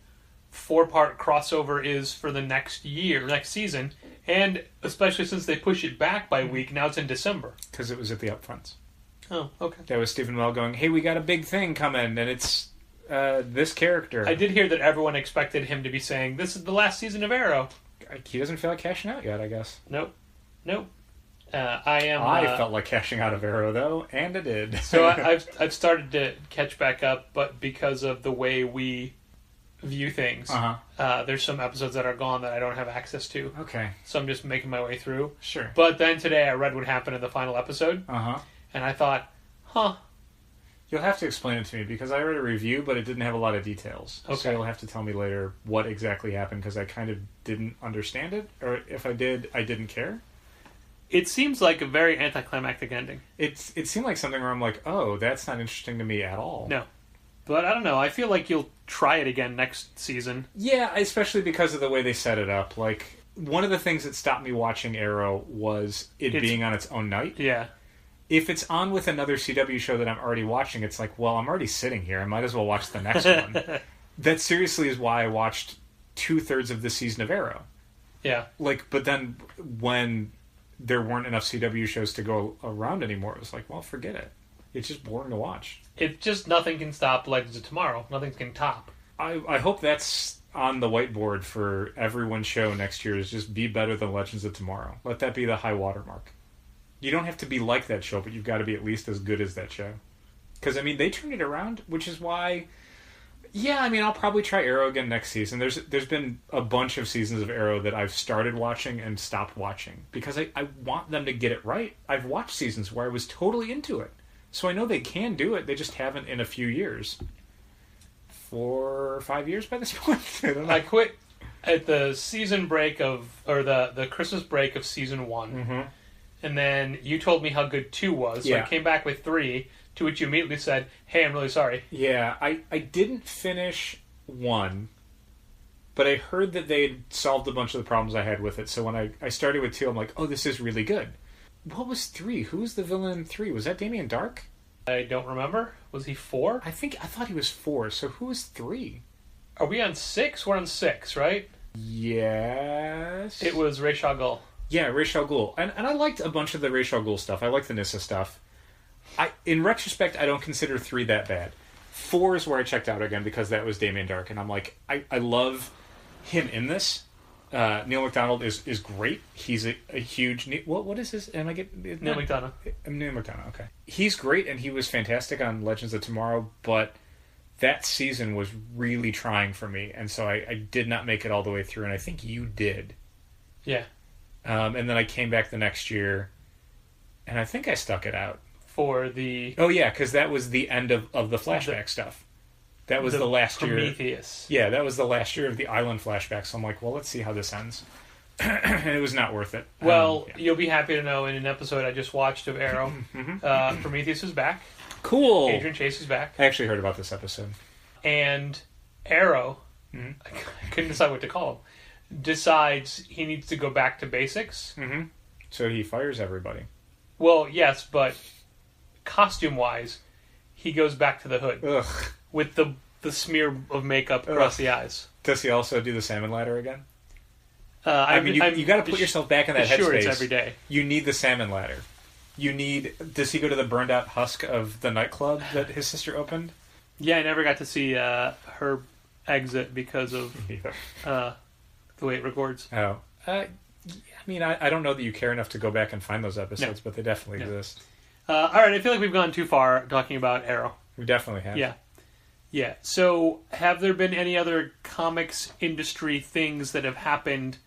4-part crossover is for the next season? And especially since they push it back by a week, now it's in December. Because it was at the upfronts. Oh, okay. That was Stephen Amell going, hey, we got a big thing coming, and it's this character. I did hear that everyone expected him to be saying, this is the last season of Arrow. He doesn't feel like cashing out yet, I guess. Nope. I felt like cashing out of Arrow, though, and I did. So I've started to catch back up, but because of the way we view things, there's some episodes that are gone that I don't have access to. Okay. So I'm just making my way through. Sure. But then today I read what happened in the final episode. And I thought, You'll have to explain it to me, because I read a review, but it didn't have a lot of details. Okay. So you'll have to tell me later what exactly happened, because I kind of didn't understand it, or if I did, I didn't care. It seems like a very anticlimactic ending. It seemed like something where I'm like, oh, that's not interesting to me at all. No. But I don't know. I feel like you'll try it again next season. Yeah, especially because of the way they set it up. Like, one of the things that stopped me watching Arrow was it being on its own night. Yeah. If it's on with another CW show that I'm already watching, it's like, well, I'm already sitting here. I might as well watch the next one. That seriously is why I watched 2/3 of this season of Arrow. Yeah. Like, but then when there weren't enough CW shows to go around anymore, it was like, well, forget it. It's just boring to watch. It's just nothing can stop Legends of Tomorrow. Nothing can top. I hope that's on the whiteboard for everyone's show next year, is just be better than Legends of Tomorrow. Let that be the high watermark. You don't have to be like that show, but you've got to be at least as good as that show. Because, I mean, they turned it around, which is why... Yeah, I mean, I'll probably try Arrow again next season. There's been a bunch of seasons of Arrow that I've started watching and stopped watching. Because I want them to get it right. I've watched seasons where I was totally into it. So I know they can do it. They just haven't in a few years. 4 or 5 years by this point? I don't know. I quit at the season break the Christmas break of season 1. Mm-hmm. And then you told me how good 2 was. So I came back with 3, to which you immediately said, hey, I'm really sorry. Yeah, I didn't finish 1, but I heard that they had solved a bunch of the problems I had with it. So when I started with 2, I'm like, oh, this is really good. What was 3? Who was the villain in 3? Was that Damien Dark? I don't remember. Was he 4? I thought he was 4, so who was 3? Are we on 6? We're on 6, right? Yes. It was Ra's al Ghul. Yeah, Ra's al Ghul. And I liked a bunch of the Ra's al Ghul stuff. I liked the Nissa stuff. In retrospect, I don't consider 3 that bad. 4 is where I checked out again because that was Damien Dark. And I'm like, I love him in this. Neil McDonough is great. He's a huge... What is his... Neil McDonough. Neil McDonough, okay. He's great, and he was fantastic on Legends of Tomorrow, but that season was really trying for me, and so I did not make it all the way through, and I think you did. Yeah. And then I came back the next year, and I think I stuck it out. For the... Oh, yeah, because that was the end of the flashback stuff. That was the last Prometheus. year. Yeah, that was the last year of the island flashback. So I'm like, well, let's see how this ends. And it was not worth it. Well, you'll be happy to know in an episode I just watched of Arrow, Prometheus is back. Cool. Adrian Chase is back. I actually heard about this episode. And Arrow, I couldn't decide what to call him, decides he needs to go back to basics. Mm-hmm. So he fires everybody. Well, yes, but costume-wise, he goes back to the hood. Ugh. With the smear of makeup across the eyes. Does he also do the salmon ladder again? I mean, you got to put yourself back in that headspace. Sure, it's every day. You need the salmon ladder. Does he go to the burned out husk of the nightclub that his sister opened? Yeah, I never got to see her exit because of the way it records. Oh. I mean, I don't know that you care enough to go back and find those episodes, but they definitely exist. All right, I feel like we've gone too far talking about Arrow. We definitely have. Yeah. Yeah. So, have there been any other comics industry things that have happened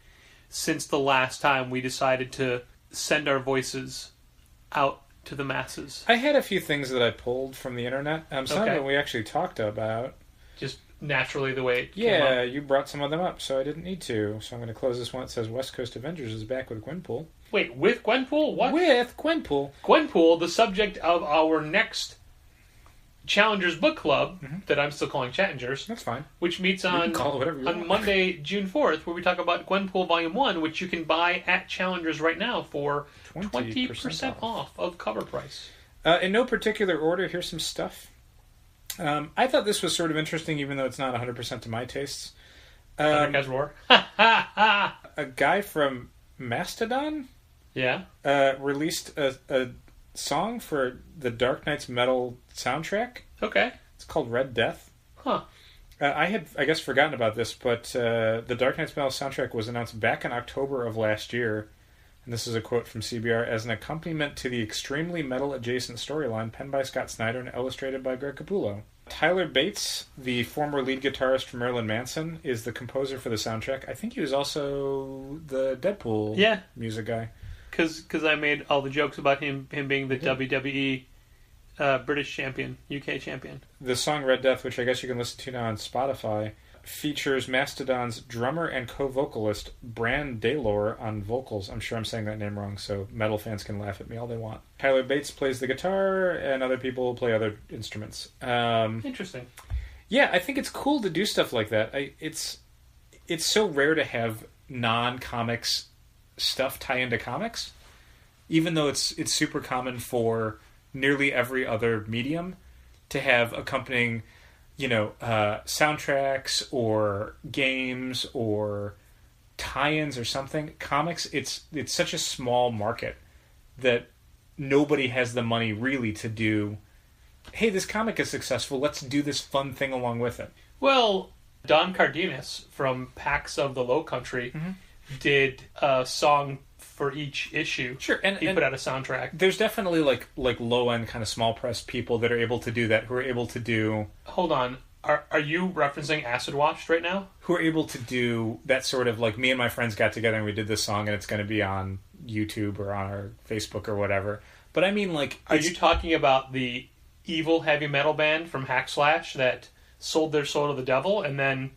since the last time we decided to send our voices out to the masses? I had a few things that I pulled from the internet. Some of them we actually talked about. Just naturally the way it came Yeah, up. you brought some of them up, so I didn't need to. So I'm going to close this one. It says West Coast Avengers is back with Gwenpool. Wait, with Gwenpool? What? With Gwenpool. Gwenpool, the subject of our next Challengers Book Club, that I'm still calling Challenger's. That's fine. Which meets on Monday, June 4th, where we talk about Gwenpool Volume 1, which you can buy at Challengers right now for 20% off of cover price. In no particular order, here's some stuff. I thought this was sort of interesting, even though it's not 100% to my tastes. Thundercats Roar. A guy from Mastodon released a song for the Dark Knight's Metal soundtrack. Okay. It's called Red Death. Huh. I had, I guess, forgotten about this, but the Dark Knight's Metal soundtrack was announced back in October of last year, and this is a quote from CBR, as an accompaniment to the extremely metal-adjacent storyline penned by Scott Snyder and illustrated by Greg Capullo. Tyler Bates, the former lead guitarist for Marilyn Manson, is the composer for the soundtrack. I think he was also the Deadpool music guy. Because I made all the jokes about him being the WWE British champion, UK champion. The song Red Death, which I guess you can listen to now on Spotify, features Mastodon's drummer and co-vocalist Bran Daylor on vocals. I'm sure I'm saying that name wrong, so metal fans can laugh at me all they want. Tyler Bates plays the guitar, and other people play other instruments. Interesting. Yeah, I think it's cool to do stuff like that. It's so rare to have non-comics stuff tie into comics, even though it's super common for nearly every other medium to have accompanying, soundtracks or games or tie-ins or something. Comics, it's such a small market that nobody has the money really to do, hey, this comic is successful, let's do this fun thing along with it. Well, Don Cardenas from PAX of the Low Country did a song for each issue. Sure, and he put out a soundtrack. There's definitely like low end kind of small press people that are able to do that, who are able to do. Hold on, are you referencing Acid Washed right now? Who are able to do that sort of like, me and my friends got together and we did this song and it's going to be on YouTube or on our Facebook or whatever. But I mean, like, are you talking about the evil heavy metal band from Hack Slash that sold their soul to the devil and then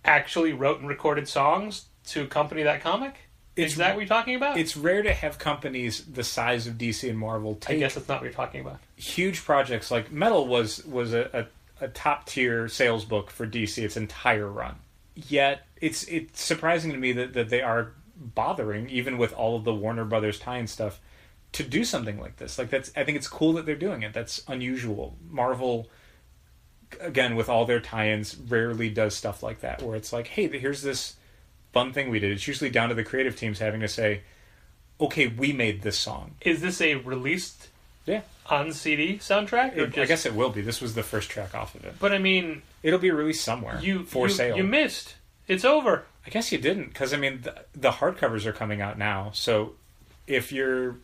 actually wrote and recorded songs to accompany that comic? Is that what you're talking about? It's rare to have companies the size of DC and Marvel take... I guess that's not what you're talking about. Huge projects. Like, Metal was a top-tier sales book for DC its entire run. Yet, it's surprising to me that they are bothering, even with all of the Warner Brothers tie-in stuff, to do something like this. Like, I think it's cool that they're doing it. That's unusual. Marvel, again, with all their tie-ins, rarely does stuff like that, where it's like, hey, here's this fun thing we did. It's usually down to the creative teams having to say, okay, we made this song. Is this a released Yeah. on CD soundtrack? Or I guess it will be. This was the first track off of it. But I mean, it'll be released somewhere for sale. You missed. It's over. I guess you didn't, because I mean, the hardcovers are coming out now. So if you're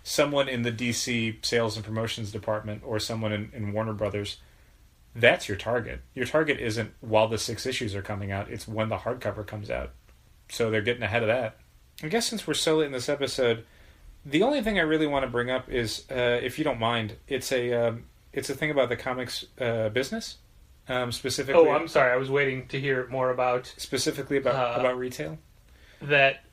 someone in the DC sales and promotions department or someone in Warner Brothers, that's your target. Your target isn't while the 6 issues are coming out, it's when the hardcover comes out. So they're getting ahead of that. I guess since we're so late in this episode, the only thing I really want to bring up is, if you don't mind, it's a thing about the comics business, specifically. Oh, I'm sorry. I was waiting to hear more about specifically about retail. That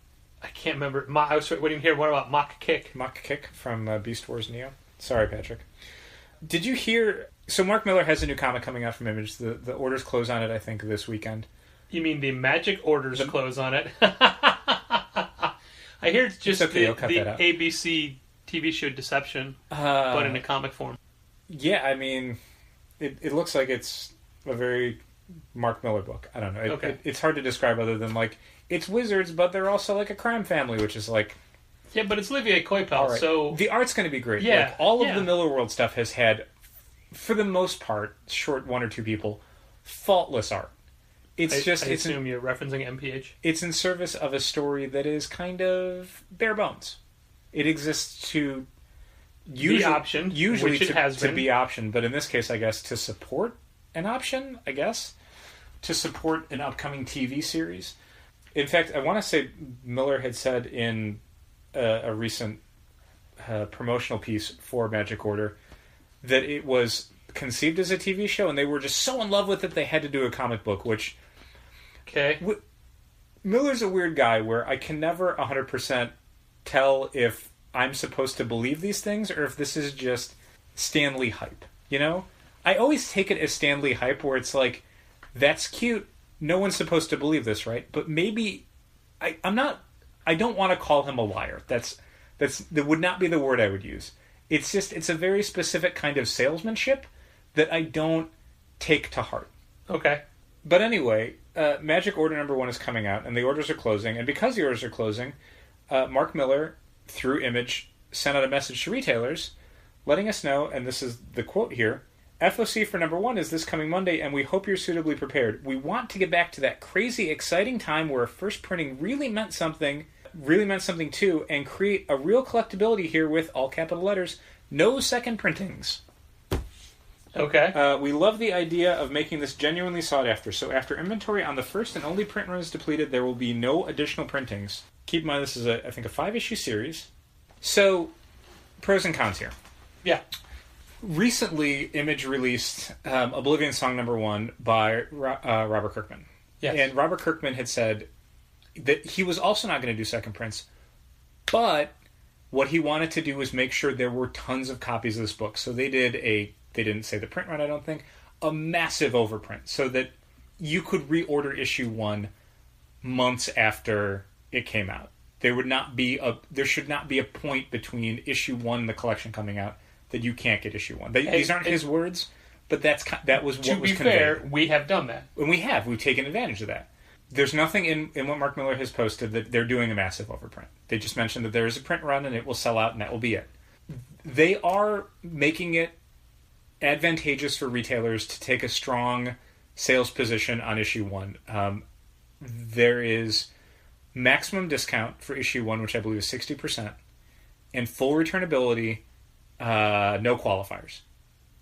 I can't remember. I was waiting to hear more about Mock Kick. Mock Kick from Beast Wars Neo. Sorry, Patrick. Did you hear? So Mark Millar has a new comic coming out from Image. The orders close on it, I think, this weekend. You mean the magic orders close on it? I hear it's just okay, the ABC TV show Deception, but in a comic form. Yeah, I mean, it looks like it's a very Mark Millar book. I don't know. Okay. It's hard to describe other than, like, it's wizards, but they're also like a crime family, which is like... Yeah, but it's Olivier Coipel, right. so... The art's going to be great. Yeah, like, all of the Miller World stuff has had, for the most part, short 1 or 2 people, faultless art. I assume you're referencing MPH? It's in service of a story that is kind of bare bones. It exists to... Usually which it has to been. be optioned, but in this case, I guess, to support an option, I guess. To support an upcoming TV series. In fact, I want to say Miller had said in a recent promotional piece for Magic Order that it was conceived as a TV show, and they were just so in love with it they had to do a comic book, which... Okay. Miller's a weird guy where I can never 100% tell if I'm supposed to believe these things or if this is just Stan Lee hype, you know? I always take it as Stan Lee hype where it's like, that's cute, no one's supposed to believe this, right? But maybe... I don't want to call him a liar. That would not be the word I would use. It's a very specific kind of salesmanship that I don't take to heart. Okay. But anyway, Magic Order number 1 is coming out, and the orders are closing. And because the orders are closing, Mark Millar, through Image, sent out a message to retailers letting us know, and this is the quote here, FOC for number 1 is this coming Monday, and we hope you're suitably prepared. We want to get back to that crazy, exciting time where first printing really meant something too, and create a real collectability here with, all capital letters, no second printings. Okay. We love the idea of making this genuinely sought after. So after inventory on the first and only print run is depleted, there will be no additional printings. Keep in mind this is, I think, a 5-issue series. So, pros and cons here. Yeah. Recently, Image released Oblivion Song number 1 by Robert Kirkman. Yes. And Robert Kirkman had said that he was also not going to do second prints, but what he wanted to do was make sure there were tons of copies of this book. So they didn't say the print run, I don't think, a massive overprint so that you could reorder issue 1 months after it came out. There should not be a point between issue 1 and the collection coming out that you can't get issue 1. These aren't his words, but that was what was conveyed. To be fair, we have done that. And we've taken advantage of that. There's nothing in what Mark Millar has posted that they're doing a massive overprint. They just mentioned that there is a print run and it will sell out and that will be it. They are making it advantageous for retailers to take a strong sales position on issue 1. There is maximum discount for issue 1, which I believe is 60%, and full returnability, no qualifiers.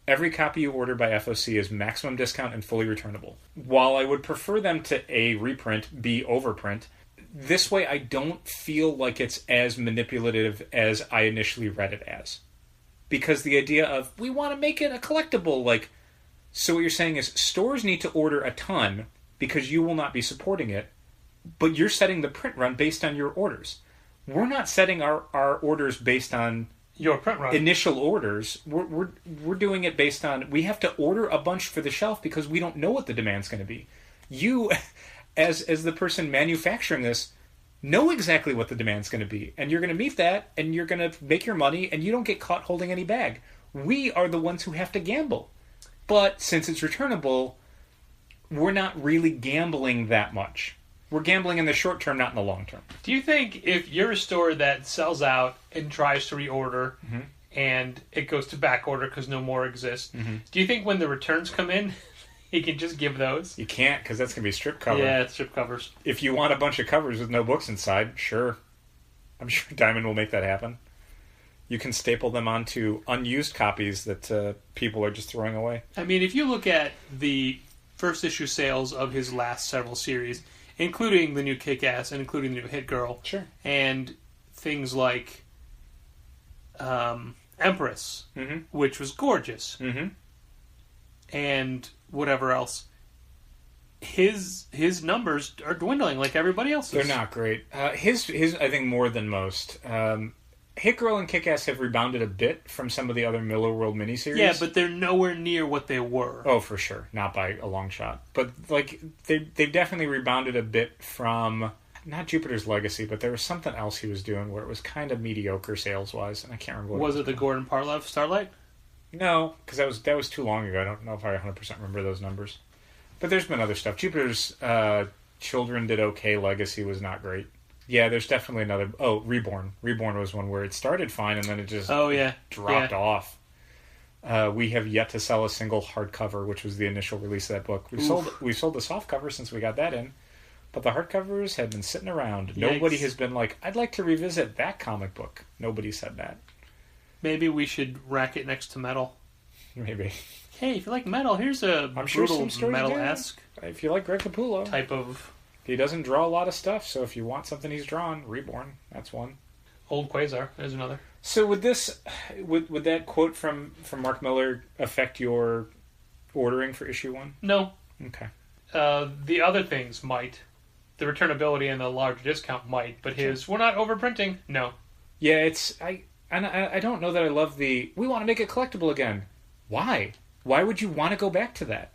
Every copy you order by FOC is maximum discount and fully returnable. While I would prefer them to A, reprint, B, overprint, this way I don't feel like it's as manipulative as I initially read it as. Because the idea of, we want to make it a collectible, like, so what you're saying is stores need to order a ton because you will not be supporting it, but you're setting the print run based on your orders. We're not setting our orders based on your print run. Initial orders. We're doing it based on, we have to order a bunch for the shelf because we don't know what the demand's going to be. You, as the person manufacturing this, know exactly what the demand's going to be, and you're going to meet that, and you're going to make your money, and you don't get caught holding any bag. We are the ones who have to gamble. But since it's returnable, we're not really gambling that much. We're gambling in the short term, not in the long term. Do you think if you're a store that sells out and tries to reorder and it goes to back order because no more exist, do you think when the returns come in, you can just give those? You can't, because that's going to be strip cover. Yeah, strip covers. If you want a bunch of covers with no books inside, sure. I'm sure Diamond will make that happen. You can staple them onto unused copies that people are just throwing away. I mean, if you look at the first issue sales of his last several series, including the new Kick-Ass and including the new Hit Girl, sure, and things like Empress, which was gorgeous, and whatever else, his numbers are dwindling like everybody else's. They're not great. His I think more than most. Hit Girl and Kick-Ass have rebounded a bit from some of the other Millar World miniseries. Yeah, but they're nowhere near what they were. Oh, for sure. Not by a long shot. But like they've definitely rebounded a bit from, not Jupiter's Legacy, but there was something else he was doing where it was kind of mediocre sales-wise, and I can't remember what was it. The Gordon Parlov Starlight? No, because that was too long ago. I don't know if I 100% remember those numbers. But there's been other stuff. Jupiter's Children did okay. Legacy was not great. Yeah, there's definitely another... Oh, Reborn. Reborn was one where it started fine and then it just dropped off. We have yet to sell a single hardcover, which was the initial release of that book. We've sold the softcover since we got that in, but the hardcovers have been sitting around. Yikes. Nobody has been like, I'd like to revisit that comic book. Nobody said that. Maybe we should rack it next to Metal. Maybe. Hey, if you like Metal, here's a brutal Metal-esque... If you like Greg Capullo. Type of... He doesn't draw a lot of stuff, so if you want something he's drawn, Reborn, that's one. Old Quasar, there's another. So would that quote from Mark Millar affect your ordering for issue 1? No. Okay. The other things might. The returnability and the large discount might, but we're not overprinting, no. Yeah, I don't know that I love we want to make it collectible again. Why? Why would you want to go back to that?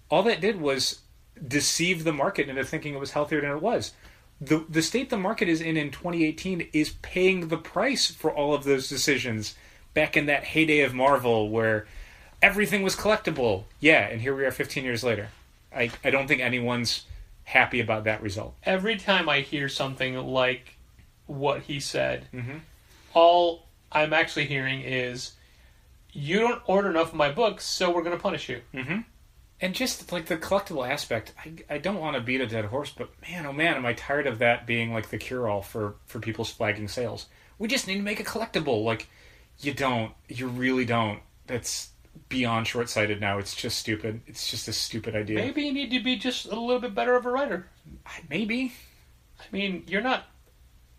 All that did was deceive the market into thinking it was healthier than it was. The state the market is in 2018 is paying the price for all of those decisions back in that heyday of Marvel where everything was collectible. Yeah, and here we are 15 years later. I don't think anyone's happy about that result. Every time I hear something like what he said, all I'm actually hearing is, you don't order enough of my books, so we're going to punish you. And just, like, the collectible aspect, I don't want to beat a dead horse, but man, oh man, am I tired of that being, like, the cure-all for people's flagging sales. We just need to make it collectible. Like, you don't. You really don't. That's beyond short-sighted now. It's just stupid. It's just a stupid idea. Maybe you need to be just a little bit better of a writer. Maybe. I mean, you're not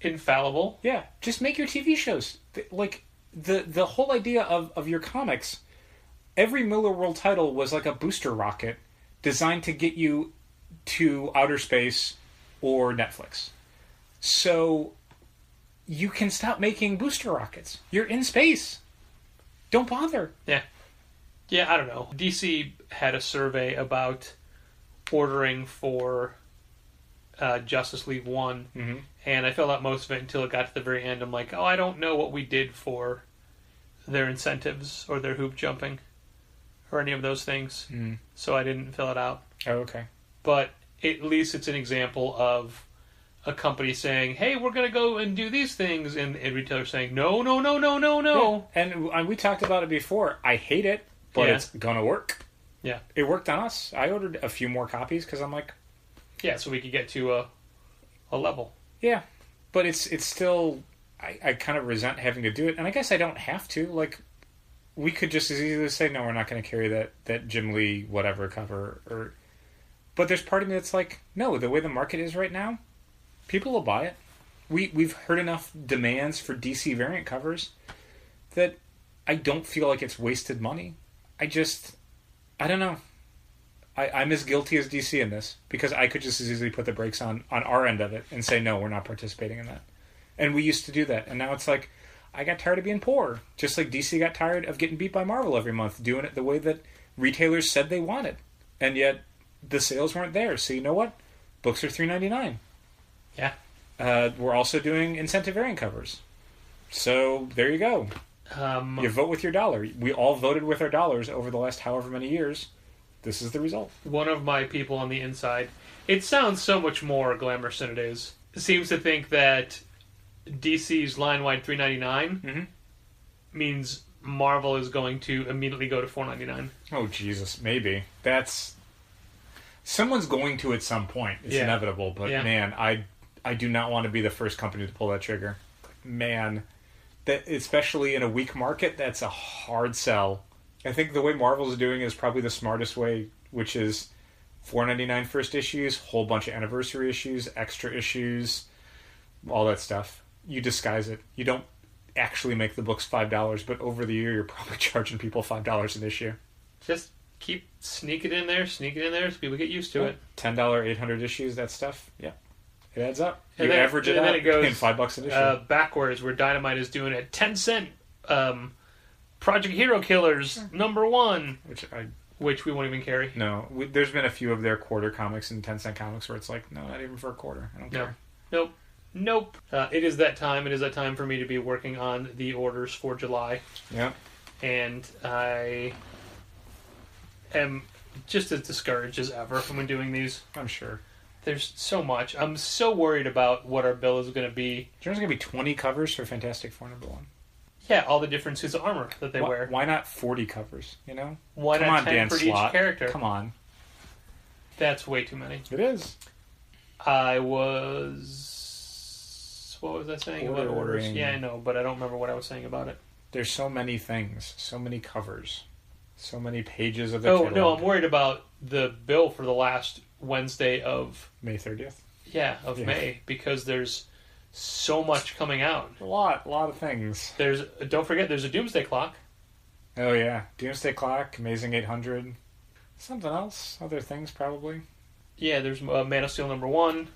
infallible. Yeah, just make your TV shows. Like, the whole idea of your comics... Every Millar World title was like a booster rocket designed to get you to outer space or Netflix. So you can stop making booster rockets. You're in space. Don't bother. Yeah. Yeah, I don't know. DC had a survey about ordering for Justice League 1, and I filled out most of it until it got to the very end. I'm like, I don't know what we did for their incentives or their hoop jumping. Or any of those things. So I didn't fill it out. Oh, okay. But at least it's an example of a company saying, hey, we're going to go and do these things, and retailers saying, no. Yeah. And we talked about it before. I hate it, but it's going to work. Yeah. It worked on us. I ordered a few more copies because I'm like... Yeah, so we could get to a level. Yeah. But it's still... I kind of resent having to do it, and I guess I don't have to. Like... We could just as easily say, no, we're not going to carry that Jim Lee whatever cover. But there's part of me that's like, no, the way the market is right now, people will buy it. We've heard enough demands for DC variant covers that I don't feel like it's wasted money. I don't know. I'm as guilty as DC in this, because I could just as easily put the brakes on our end of it and say, no, we're not participating in that. And we used to do that. And now it's like, I got tired of being poor, just like DC got tired of getting beat by Marvel every month, doing it the way that retailers said they wanted. And yet, the sales weren't there. So you know what? Books are $3.99. Yeah. We're also doing incentive variant covers. So there you go. You vote with your dollar. We all voted with our dollars over the last however many years. this is the result. One of my people on the inside, it sounds so much more glamorous than it is, seems to think that DC's line-wide $3.99 means Marvel is going to immediately go to $4.99. Oh, Jesus, maybe. Someone's going to at some point. It's inevitable, but man, I do not want to be the first company to pull that trigger. Man, that especially in a weak market, that's a hard sell. I think the way Marvel's doing is probably the smartest way, which is $4.99 first issues, whole bunch of anniversary issues, extra issues, all that stuff. You disguise it. You don't actually make the books $5, but over the year you're probably charging people $5 an issue. Just keep sneak it in there so people get used to it. $10 800 issues, that stuff. Yeah. It adds up. And you then, average it and out then it goes, in $5 an issue. Backwards, where Dynamite is doing a 10-cent Project Hero Killers #1, which we won't even carry. No, there's been a few of their quarter comics and 10-cent comics where it's like, no, not even for a quarter. I don't care. Nope. It is that time. It is that time for me to be working on the orders for July. Yeah. And I am just as discouraged as ever from doing these. I'm sure. There's so much. I'm so worried about what our bill is going to be. There's going to be 20 covers for Fantastic Four #1. Yeah, all the different suits of armor that they wear. Why not 40 covers, you know? Why Come not on, 10 Dan for Slott. each character? Come on. That's way too many. It is. What was I saying about orders? Yeah, I know, but I don't remember what I was saying about it. There's so many things, so many covers, so many pages of the catalog. catalog. No, I'm worried about the bill for the last Wednesday of May 30th. Yeah, May, because there's so much coming out. A lot of things. Don't forget, there's a Doomsday Clock. Oh yeah, Doomsday Clock, Amazing 800, something else, other things probably. Yeah, there's Man of Steel #1.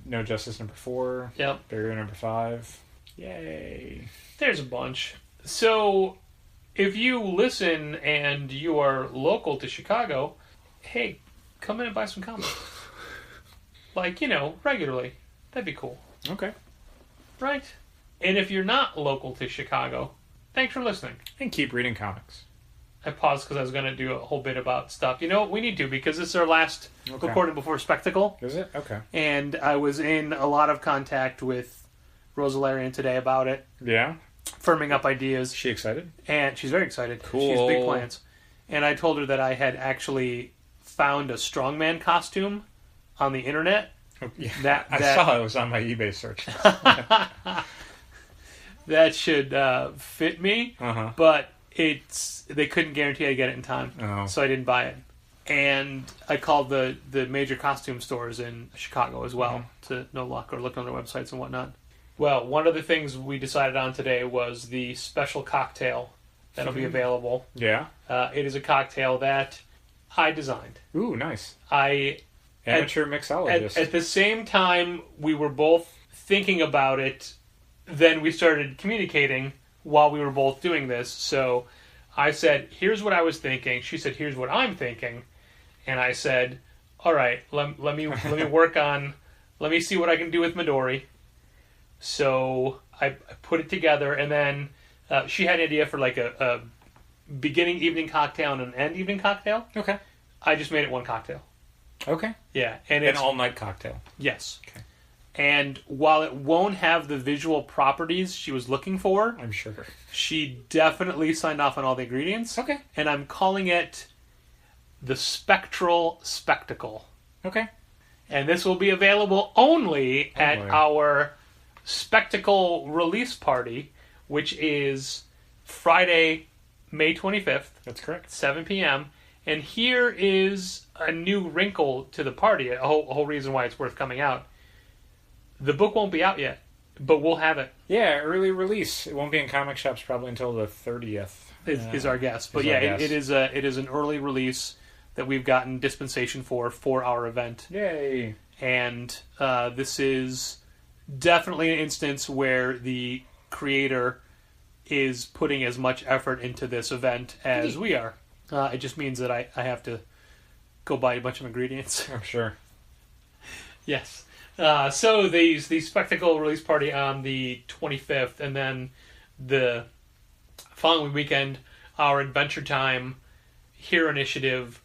No Justice #4. Yep. Barrier #5. Yay. There's a bunch. So, if you listen and you are local to Chicago, hey, come in and buy some comics. Regularly. That'd be cool. Okay. Right? And if you're not local to Chicago, thanks for listening. And keep reading comics. I paused because I was going to do a whole bit about stuff. You know what? We need to, because this is our last recording before Spectacle. Is it? Okay. And I was in a lot of contact with Rosalarian today about it. Yeah? Firming up ideas. Is she excited? And she's very excited. Cool. She has big plans. And I told her that I had actually found a strongman costume on the internet. Oh, yeah. I saw it was on my eBay search. That should fit me. Uh-huh. But they couldn't guarantee I'd get it in time, so I didn't buy it. And I called the major costume stores in Chicago as well to no luck, or looked on their websites and whatnot. Well, one of the things we decided on today was the special cocktail that'll be available. Yeah? It is a cocktail that I designed. Ooh, nice. Amateur mixologist. At the same time we were both thinking about it, then we started communicating while we were both doing this. So I said, here's what I was thinking. She said, here's what I'm thinking. And I said, all right, let me work on, let me see what I can do with Midori. So I put it together, and then she had an idea for like a beginning evening cocktail and an end evening cocktail. Okay. I just made it one cocktail. Okay. Yeah. And it's an all-night cocktail. Yes. Okay. And while it won't have the visual properties she was looking for, I'm sure she definitely signed off on all the ingredients. Okay. And I'm calling it the Spectral Spectacle. Okay. And this will be available only at our Spectacle release party, which is Friday, May 25th. That's correct. 7 p.m. And here is a new wrinkle to the party, a whole reason why it's worth coming out. The book won't be out yet, but we'll have it. Yeah, early release. It won't be in comic shops probably until the 30th. Is our guess. But yeah, it is an early release that we've gotten dispensation for our event. Yay. And this is definitely an instance where the creator is putting as much effort into this event as we are. It just means that I have to go buy a bunch of ingredients. I'm sure. Yes. So the Spectacle release party on the 25th, and then the following weekend, our Adventure Time Hero Initiative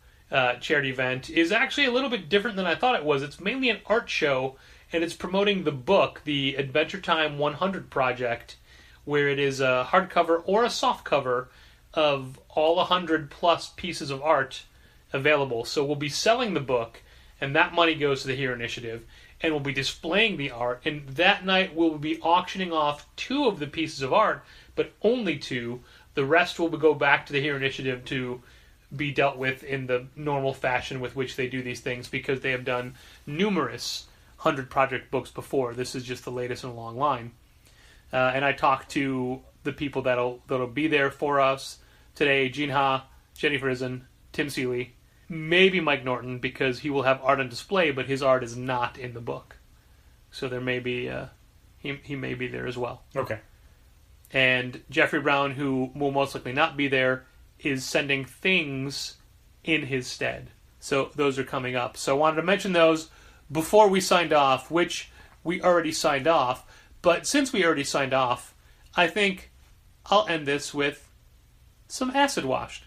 charity event is actually a little bit different than I thought it was. It's mainly an art show, and it's promoting the book, the Adventure Time 100 Project, where it is a hardcover or a softcover of all 100 plus pieces of art available. So we'll be selling the book, and that money goes to the Hero Initiative, and we'll be displaying the art. And that night we'll be auctioning off 2 of the pieces of art, but only 2. The rest will go back to the Hero Initiative to be dealt with in the normal fashion with which they do these things, because they have done numerous 100 Project books before. This is just the latest in a long line. And I talked to the people that'll be there for us today: Gene Ha, Jenny Frizen, Tim Seeley, maybe Mike Norton, because he will have art on display, but his art is not in the book. So there may be he may be there as well. Okay. And Jeffrey Brown, who will most likely not be there, is sending things in his stead. So those are coming up. So I wanted to mention those before we signed off, which we already signed off. But since we already signed off, I think I'll end this with some Acid Washed.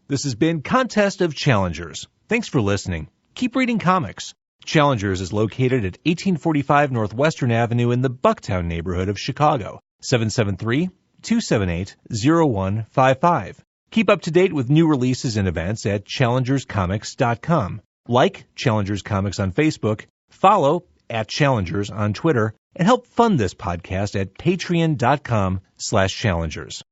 This has been Contest of Challengers. Thanks for listening. Keep reading comics. Challengers is located at 1845 Northwestern Avenue in the Bucktown neighborhood of Chicago. 773-278-0155. Keep up to date with new releases and events at challengerscomics.com. Like Challengers Comics on Facebook, follow @Challengers on Twitter, and help fund this podcast at patreon.com/challengers.